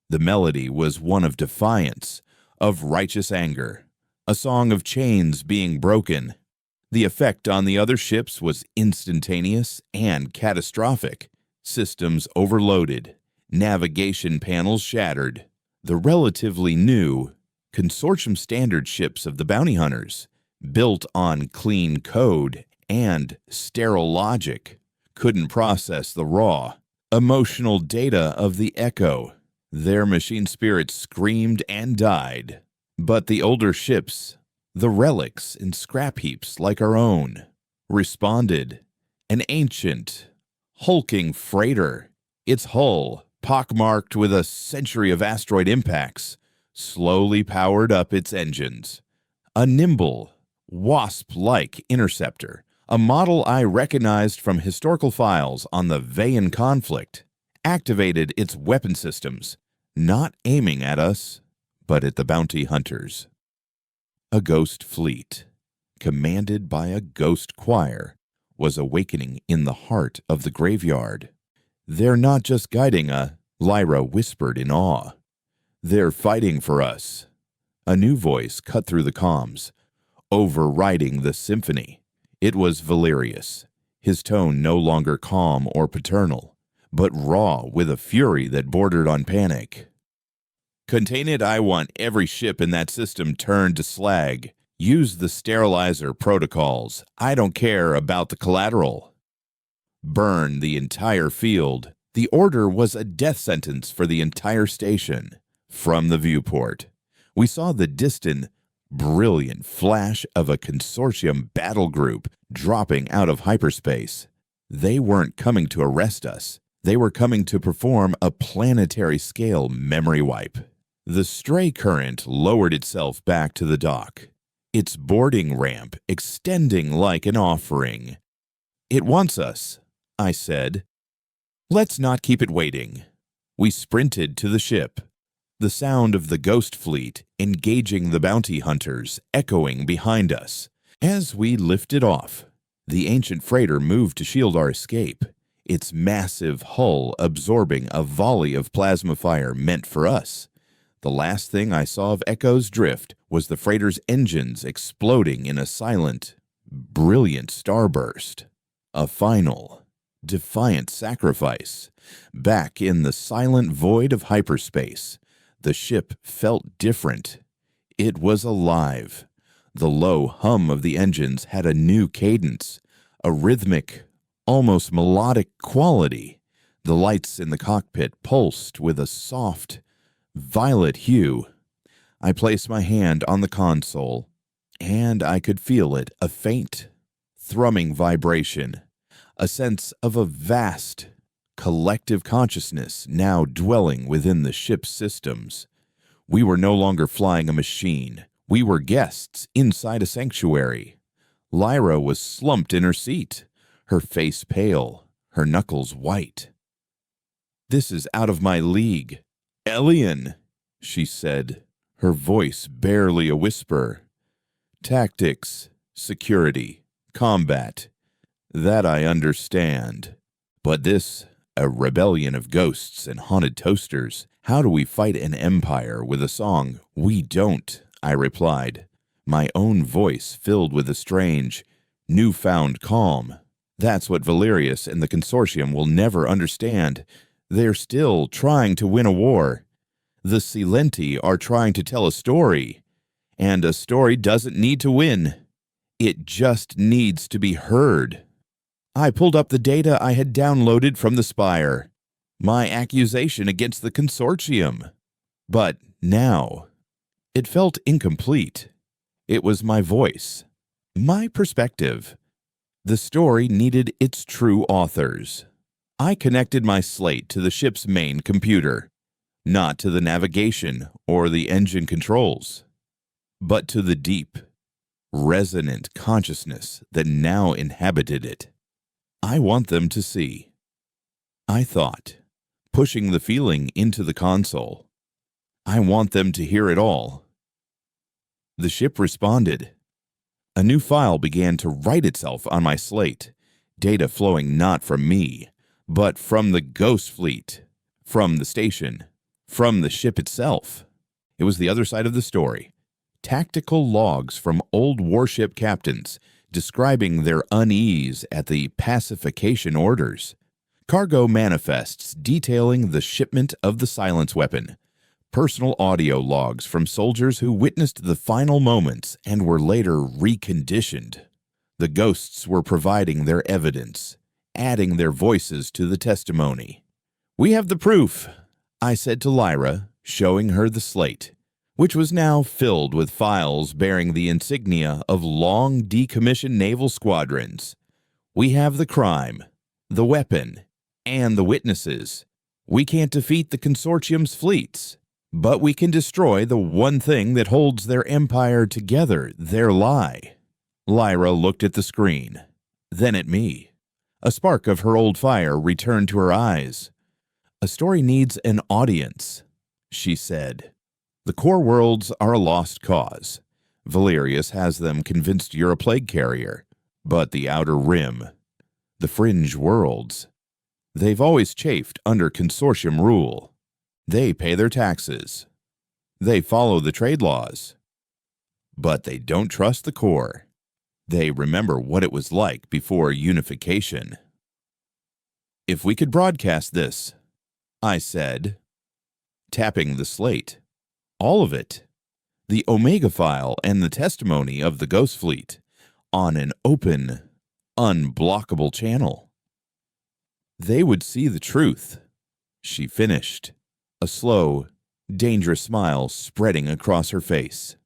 The melody was one of defiance, of righteous anger, a song of chains being broken. The effect on the other ships was instantaneous and catastrophic. Systems overloaded, navigation panels shattered. The relatively new consortium standard ships of the bounty hunters, built on clean code and sterile logic, couldn't process the raw, emotional data of the echo. Their machine spirits screamed and died. But the older ships, the relics and scrap heaps like our own, responded. An ancient, hulking freighter, its hull pockmarked with a century of asteroid impacts, slowly powered up its engines. A nimble, wasp-like interceptor, a model I recognized from historical files on the Vayan conflict, activated its weapon systems, not aiming at us, but at the bounty hunters. A ghost fleet, commanded by a ghost choir, was awakening in the heart of the graveyard. They're not just guiding Lyra whispered in awe. They're fighting for us. A new voice cut through the comms, overriding the symphony. It was Valerius, his tone no longer calm or paternal, but raw with a fury that bordered on panic. Contain it, I want every ship in that system turned to slag. Use the sterilizer protocols. I don't care about the collateral. Burn the entire field. The order was a death sentence for the entire station. From the viewport, we saw the distant, brilliant flash of a consortium battle group dropping out of hyperspace. They weren't coming to arrest us. They were coming to perform a planetary-scale memory wipe. The stray current lowered itself back to the dock, its boarding ramp extending like an offering. "It wants us," I said. "Let's not keep it waiting." We sprinted to the ship, the sound of the ghost fleet engaging the bounty hunters echoing behind us. As we lifted off, the ancient freighter moved to shield our escape, its massive hull absorbing a volley of plasma fire meant for us. The last thing I saw of Echo's drift was the freighter's engines exploding in a silent, brilliant starburst. A final, defiant sacrifice. Back in the silent void of hyperspace, the ship felt different. It was alive. The low hum of the engines had a new cadence, a rhythmic, almost melodic quality. The lights in the cockpit pulsed with a soft, violet hue. I placed my hand on the console, and I could feel it, a faint, thrumming vibration, a sense of a vast, collective consciousness now dwelling within the ship's systems. We were no longer flying a machine. We were guests inside a sanctuary. Lyra was slumped in her seat, her face pale, her knuckles white. "This is out of my league. Elian," she said, her voice barely a whisper. "Tactics, security, combat, that I understand. But this, a rebellion of ghosts and haunted toasters, how do we fight an empire with a song? We don't," I replied, my own voice filled with a strange, newfound calm. "That's what Valerius and the consortium will never understand. They're still trying to win a war. The Silenti are trying to tell a story, and a story doesn't need to win. It just needs to be heard." I pulled up the data I had downloaded from the Spire, my accusation against the consortium. But now, it felt incomplete. It was my voice, my perspective. The story needed its true authors. I connected my slate to the ship's main computer, not to the navigation or the engine controls, but to the deep, resonant consciousness that now inhabited it. I want them to see, I thought, pushing the feeling into the console. I want them to hear it all. The ship responded. A new file began to write itself on my slate, data flowing not from me, but from the ghost fleet, from the station, from the ship itself. It was the other side of the story. Tactical logs from old warship captains describing their unease at the pacification orders. Cargo manifests detailing the shipment of the silence weapon. Personal audio logs from soldiers who witnessed the final moments and were later reconditioned. The ghosts were providing their evidence, adding their voices to the testimony. "We have the proof," I said to Lyra, showing her the slate, which was now filled with files bearing the insignia of long decommissioned naval squadrons. "We have the crime, the weapon, and the witnesses. We can't defeat the consortium's fleets, but we can destroy the one thing that holds their empire together, their lie." Lyra looked at the screen, then at me. A spark of her old fire returned to her eyes. "A story needs an audience," she said. "The core worlds are a lost cause. Valerius has them convinced you're a plague carrier. But the outer rim, the fringe worlds, they've always chafed under consortium rule. They pay their taxes. They follow the trade laws. But they don't trust the core. They remember what it was like before unification." "If we could broadcast this," I said, tapping the slate. All of it. The Omega file and the testimony of the Ghost Fleet on an open, unblockable channel. They would see the truth. She finished, a slow, dangerous smile spreading across her face.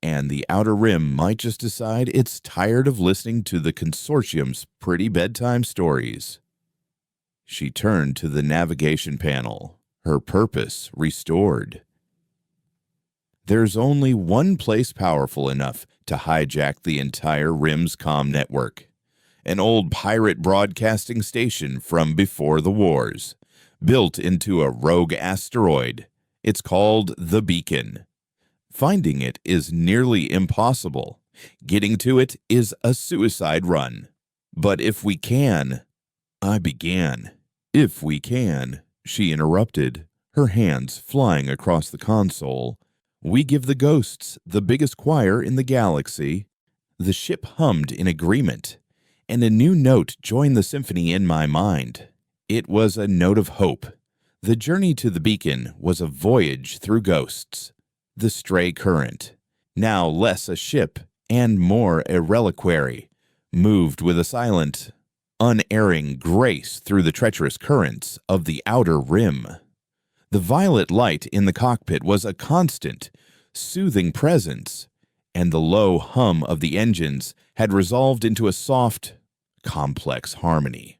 And the Outer Rim might just decide it's tired of listening to the Consortium's pretty bedtime stories. She turned to the navigation panel, her purpose restored. There's only one place powerful enough to hijack the entire Rim's comm network. An old pirate broadcasting station from before the wars, built into a rogue asteroid. It's called the Beacon. Finding it is nearly impossible. Getting to it is a suicide run. But if we can, I began. If we can, she interrupted, her hands flying across the console. We give the ghosts the biggest choir in the galaxy. The ship hummed in agreement, and a new note joined the symphony in my mind. It was a note of hope. The journey to the beacon was a voyage through ghosts. The stray current, now less a ship and more a reliquary, moved with a silent, unerring grace through the treacherous currents of the Outer Rim. The violet light in the cockpit was a constant, soothing presence, and the low hum of the engines had resolved into a soft, complex harmony.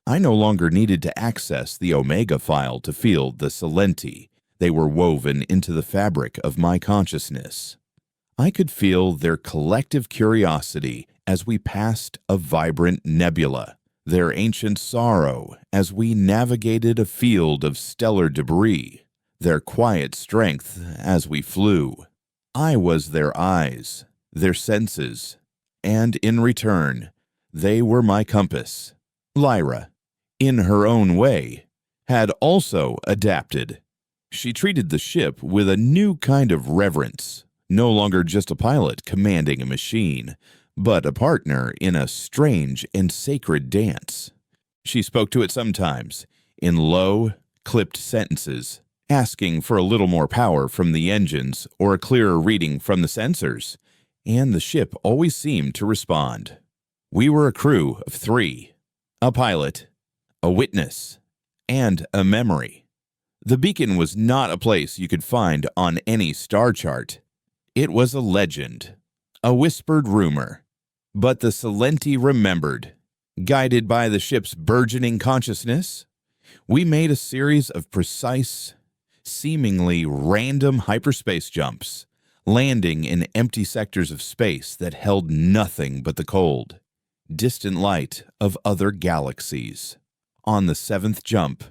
I no longer needed to access the Omega file to feel the Silenti. They were woven into the fabric of my consciousness. I could feel their collective curiosity as we passed a vibrant nebula, their ancient sorrow as we navigated a field of stellar debris, their quiet strength as we flew. I was their eyes, their senses, and in return, they were my compass. Lyra, in her own way, had also adapted. She treated the ship with a new kind of reverence, no longer just a pilot commanding a machine, but a partner in a strange and sacred dance. She spoke to it sometimes, in low, clipped sentences, asking for a little more power from the engines or a clearer reading from the sensors, and the ship always seemed to respond. We were a crew of 3, a pilot, a witness, and a memory. The beacon was not a place you could find on any star chart. It was a legend, a whispered rumor. But the Silenti remembered. Guided by the ship's burgeoning consciousness, we made a series of precise, seemingly random hyperspace jumps, landing in empty sectors of space that held nothing but the cold, distant light of other galaxies. On the 7th jump,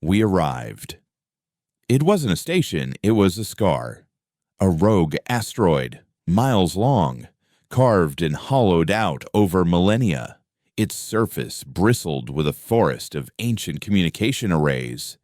we arrived. It wasn't a station, it was a scar. A rogue asteroid, miles long, carved and hollowed out over millennia. Its surface bristled with a forest of ancient communication arrays,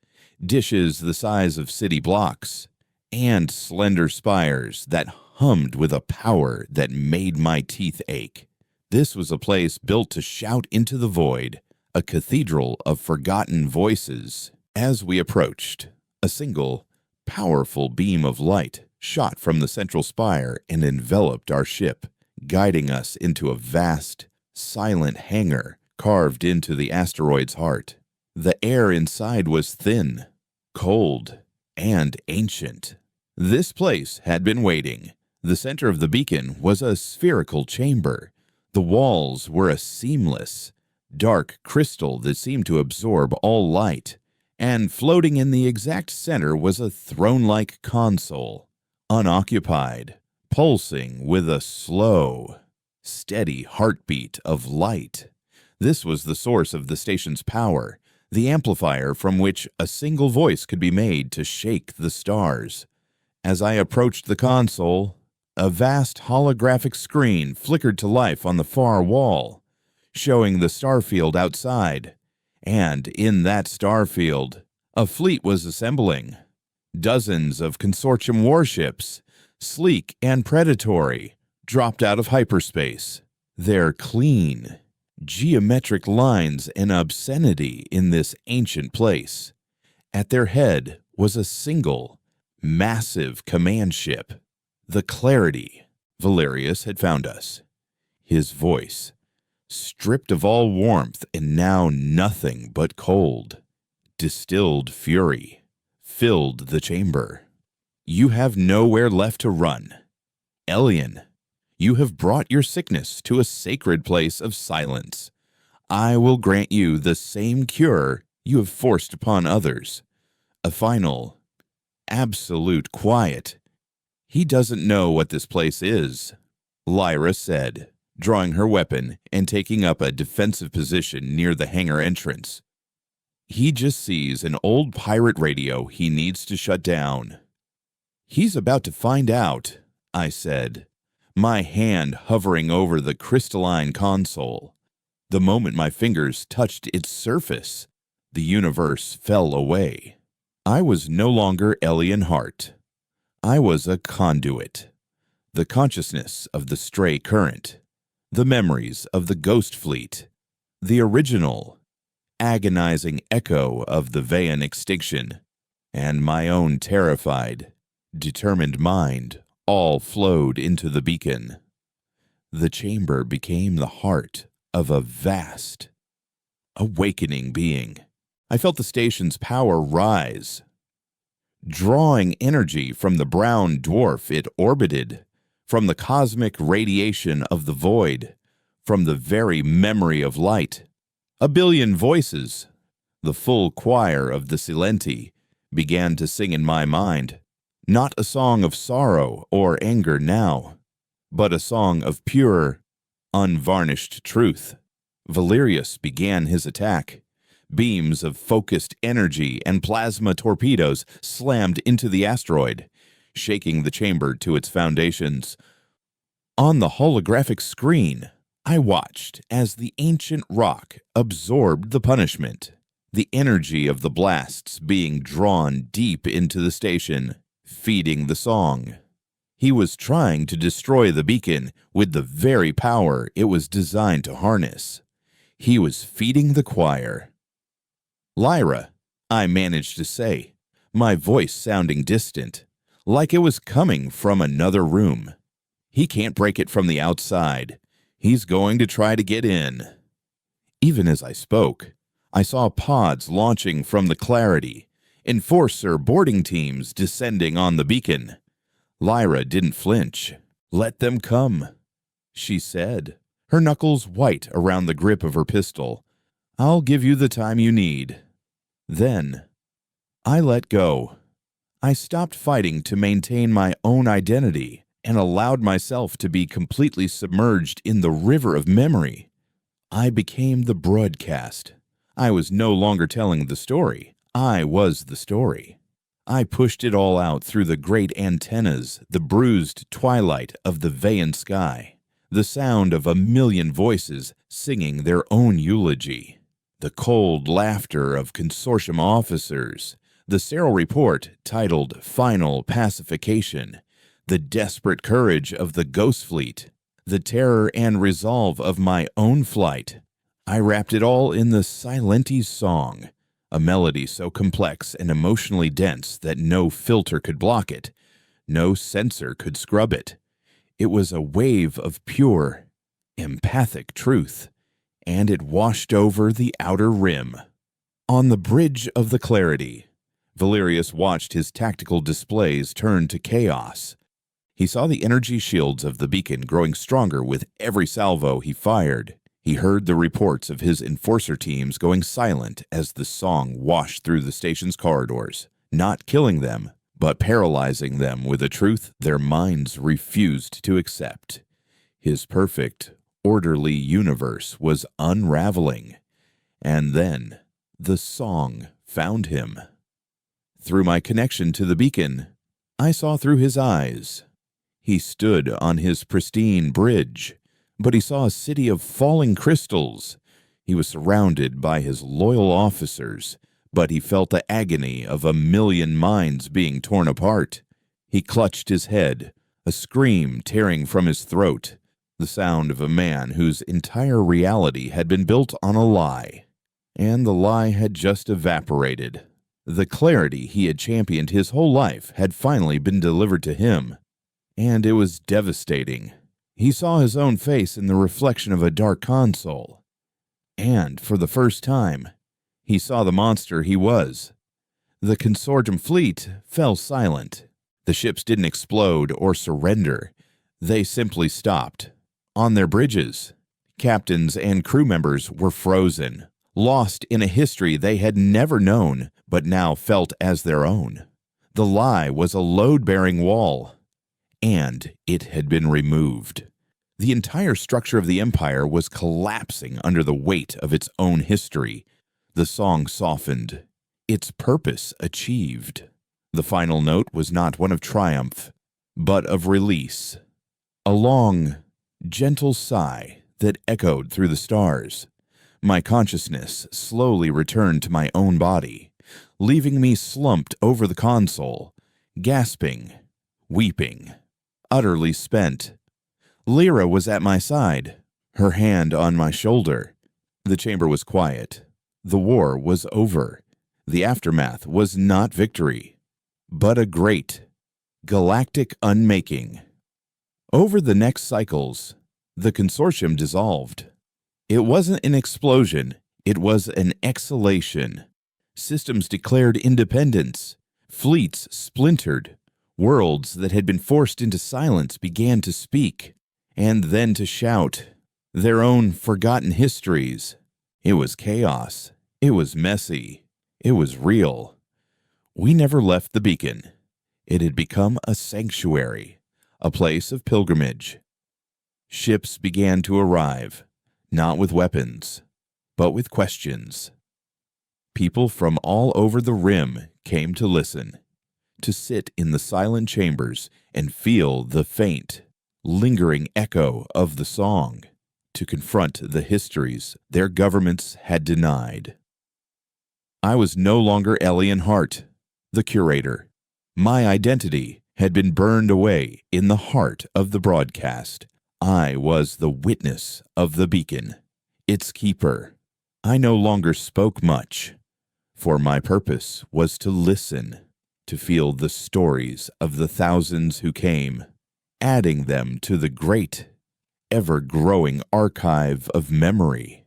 dishes the size of city blocks, and slender spires that hummed with a power that made my teeth ache. This was a place built to shout into the void, a cathedral of forgotten voices. As we approached, a single, powerful beam of light shot from the central spire and enveloped our ship, guiding us into a vast, silent hangar carved into the asteroid's heart. The air inside was thin, cold, and ancient. This place had been waiting. The center of the beacon was a spherical chamber. The walls were a seamless, dark crystal that seemed to absorb all light, and floating in the exact center was a throne-like console, unoccupied, pulsing with a slow, steady heartbeat of light. This was the source of the station's power, the amplifier from which a single voice could be made to shake the stars. As I approached the console, a vast holographic screen flickered to life on the far wall, showing the starfield outside. And in that starfield, a fleet was assembling. Dozens of Consortium warships, sleek and predatory, dropped out of hyperspace. Their clean, geometric lines and obscenity in this ancient place. At their head was a single, Massive command ship. The clarity. Valerius had found us. His voice, stripped of all warmth and now nothing but cold, distilled fury, filled the chamber. You have nowhere left to run. Elian, you have brought your sickness to a sacred place of silence. I will grant you the same cure you have forced upon others. A final, absolute quiet. He doesn't know what this place is, Lyra said, drawing her weapon and taking up a defensive position near the hangar entrance. He just sees an old pirate radio he needs to shut down. He's about to find out, I said, my hand hovering over the crystalline console. The moment my fingers touched its surface, the universe fell away. I was no longer Elian Hart. I was a conduit. The consciousness of the stray current, the memories of the ghost fleet, the original, agonizing echo of the Vean extinction, and my own terrified, determined mind all flowed into the beacon. The chamber became the heart of a vast, awakening being. I felt the station's power rise, drawing energy from the brown dwarf it orbited, from the cosmic radiation of the void, from the very memory of light. A billion voices, the full choir of the Silenti, began to sing in my mind, not a song of sorrow or anger now, but a song of pure, unvarnished truth. Valerius began his attack. Beams of focused energy and plasma torpedoes slammed into the asteroid, shaking the chamber to its foundations. On the holographic screen, I watched as the ancient rock absorbed the punishment, the energy of the blasts being drawn deep into the station, feeding the song. He was trying to destroy the beacon with the very power it was designed to harness. He was feeding the choir. Lyra, I managed to say, my voice sounding distant, like it was coming from another room. He can't break it from the outside. He's going to try to get in. Even as I spoke, I saw pods launching from the clarity, enforcer boarding teams descending on the beacon. Lyra didn't flinch. Let them come, she said, her knuckles white around the grip of her pistol. I'll give you the time you need. Then, I let go. I stopped fighting to maintain my own identity and allowed myself to be completely submerged in the river of memory. I became the broadcast. I was no longer telling the story. I was the story. I pushed it all out through the great antennas, the bruised twilight of the Vean sky, the sound of a million voices singing their own eulogy, the cold laughter of consortium officers, the Cyril report titled Final Pacification, the desperate courage of the Ghost Fleet, the terror and resolve of my own flight. I wrapped it all in the Silenti's song, a melody so complex and emotionally dense that no filter could block it, no censor could scrub it. It was a wave of pure, empathic truth, and it washed over the outer rim. On the bridge of the clarity, Valerius watched his tactical displays turn to chaos. He saw the energy shields of the beacon growing stronger with every salvo he fired. He heard the reports of his enforcer teams going silent as the song washed through the station's corridors, not killing them, but paralyzing them with a truth their minds refused to accept. His perfect, orderly universe was unraveling. And then the song found him. Through my connection to the beacon, I saw through his eyes. He stood on his pristine bridge, but he saw a city of falling crystals. He was surrounded by his loyal officers, but he felt the agony of a million minds being torn apart. He clutched his head, a scream tearing from his throat, the sound of a man whose entire reality had been built on a lie. And the lie had just evaporated. The clarity he had championed his whole life had finally been delivered to him, and it was devastating. He saw his own face in the reflection of a dark console, and for the first time, he saw the monster he was. The consortium fleet fell silent. The ships didn't explode or surrender. They simply stopped. On their bridges, captains and crew members were frozen, lost in a history they had never known but now felt as their own. The lie was a load-bearing wall, and it had been removed. The entire structure of the Empire was collapsing under the weight of its own history. The song softened, its purpose achieved. The final note was not one of triumph, but of release. A long, gentle sigh that echoed through the stars. My consciousness slowly returned to my own body, leaving me slumped over the console, gasping, weeping, utterly spent. Lyra was at my side, her hand on my shoulder. The chamber was quiet. The war was over. The aftermath was not victory, but a great, galactic unmaking. Over the next cycles, the consortium dissolved. It wasn't an explosion, it was an exhalation. Systems declared independence. Fleets splintered. Worlds that had been forced into silence began to speak, and then to shout their own forgotten histories. It was chaos. It was messy. It was real. We never left the beacon. It had become a sanctuary, a place of pilgrimage. Ships began to arrive, not with weapons, but with questions. People from all over the rim came to listen, to sit in the silent chambers and feel the faint, lingering echo of the song, to confront the histories their governments had denied. I was no longer Elian Hart, the curator. My identity had been burned away in the heart of the broadcast. I was the witness of the beacon, its keeper. I no longer spoke much, for my purpose was to listen, to feel the stories of the thousands who came, adding them to the great, ever-growing archive of memory.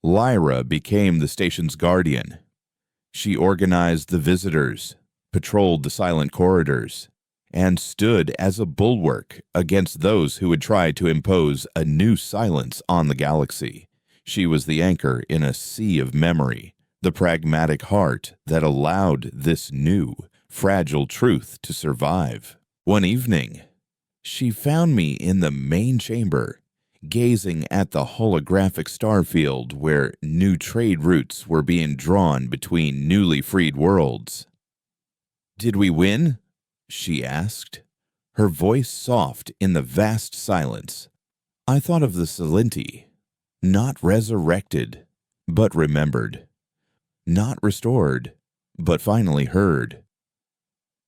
Lyra became the station's guardian. She organized the visitors, patrolled the silent corridors, and stood as a bulwark against those who would try to impose a new silence on the galaxy. She was the anchor in a sea of memory, the pragmatic heart that allowed this new, fragile truth to survive. One evening, she found me in the main chamber, gazing at the holographic starfield where new trade routes were being drawn between newly freed worlds. "Did we win?" she asked, her voice soft in the vast silence. I thought of the Salinti, not resurrected, but remembered, not restored, but finally heard.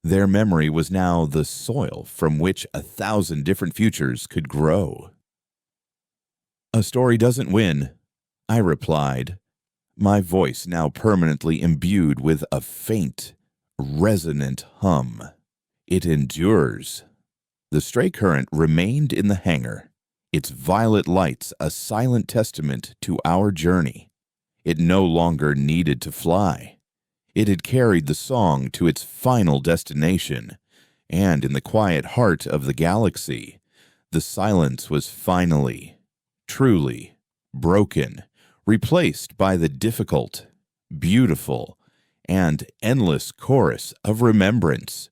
Their memory was now the soil from which 1,000 different futures could grow. "A story doesn't win," I replied, my voice now permanently imbued with a faint, resonant hum. "It endures." The stray current remained in the hangar, its violet lights a silent testament to our journey. It no longer needed to fly. It had carried the song to its final destination, and in the quiet heart of the galaxy, the silence was finally, truly, broken, replaced by the difficult, beautiful, and endless chorus of remembrance.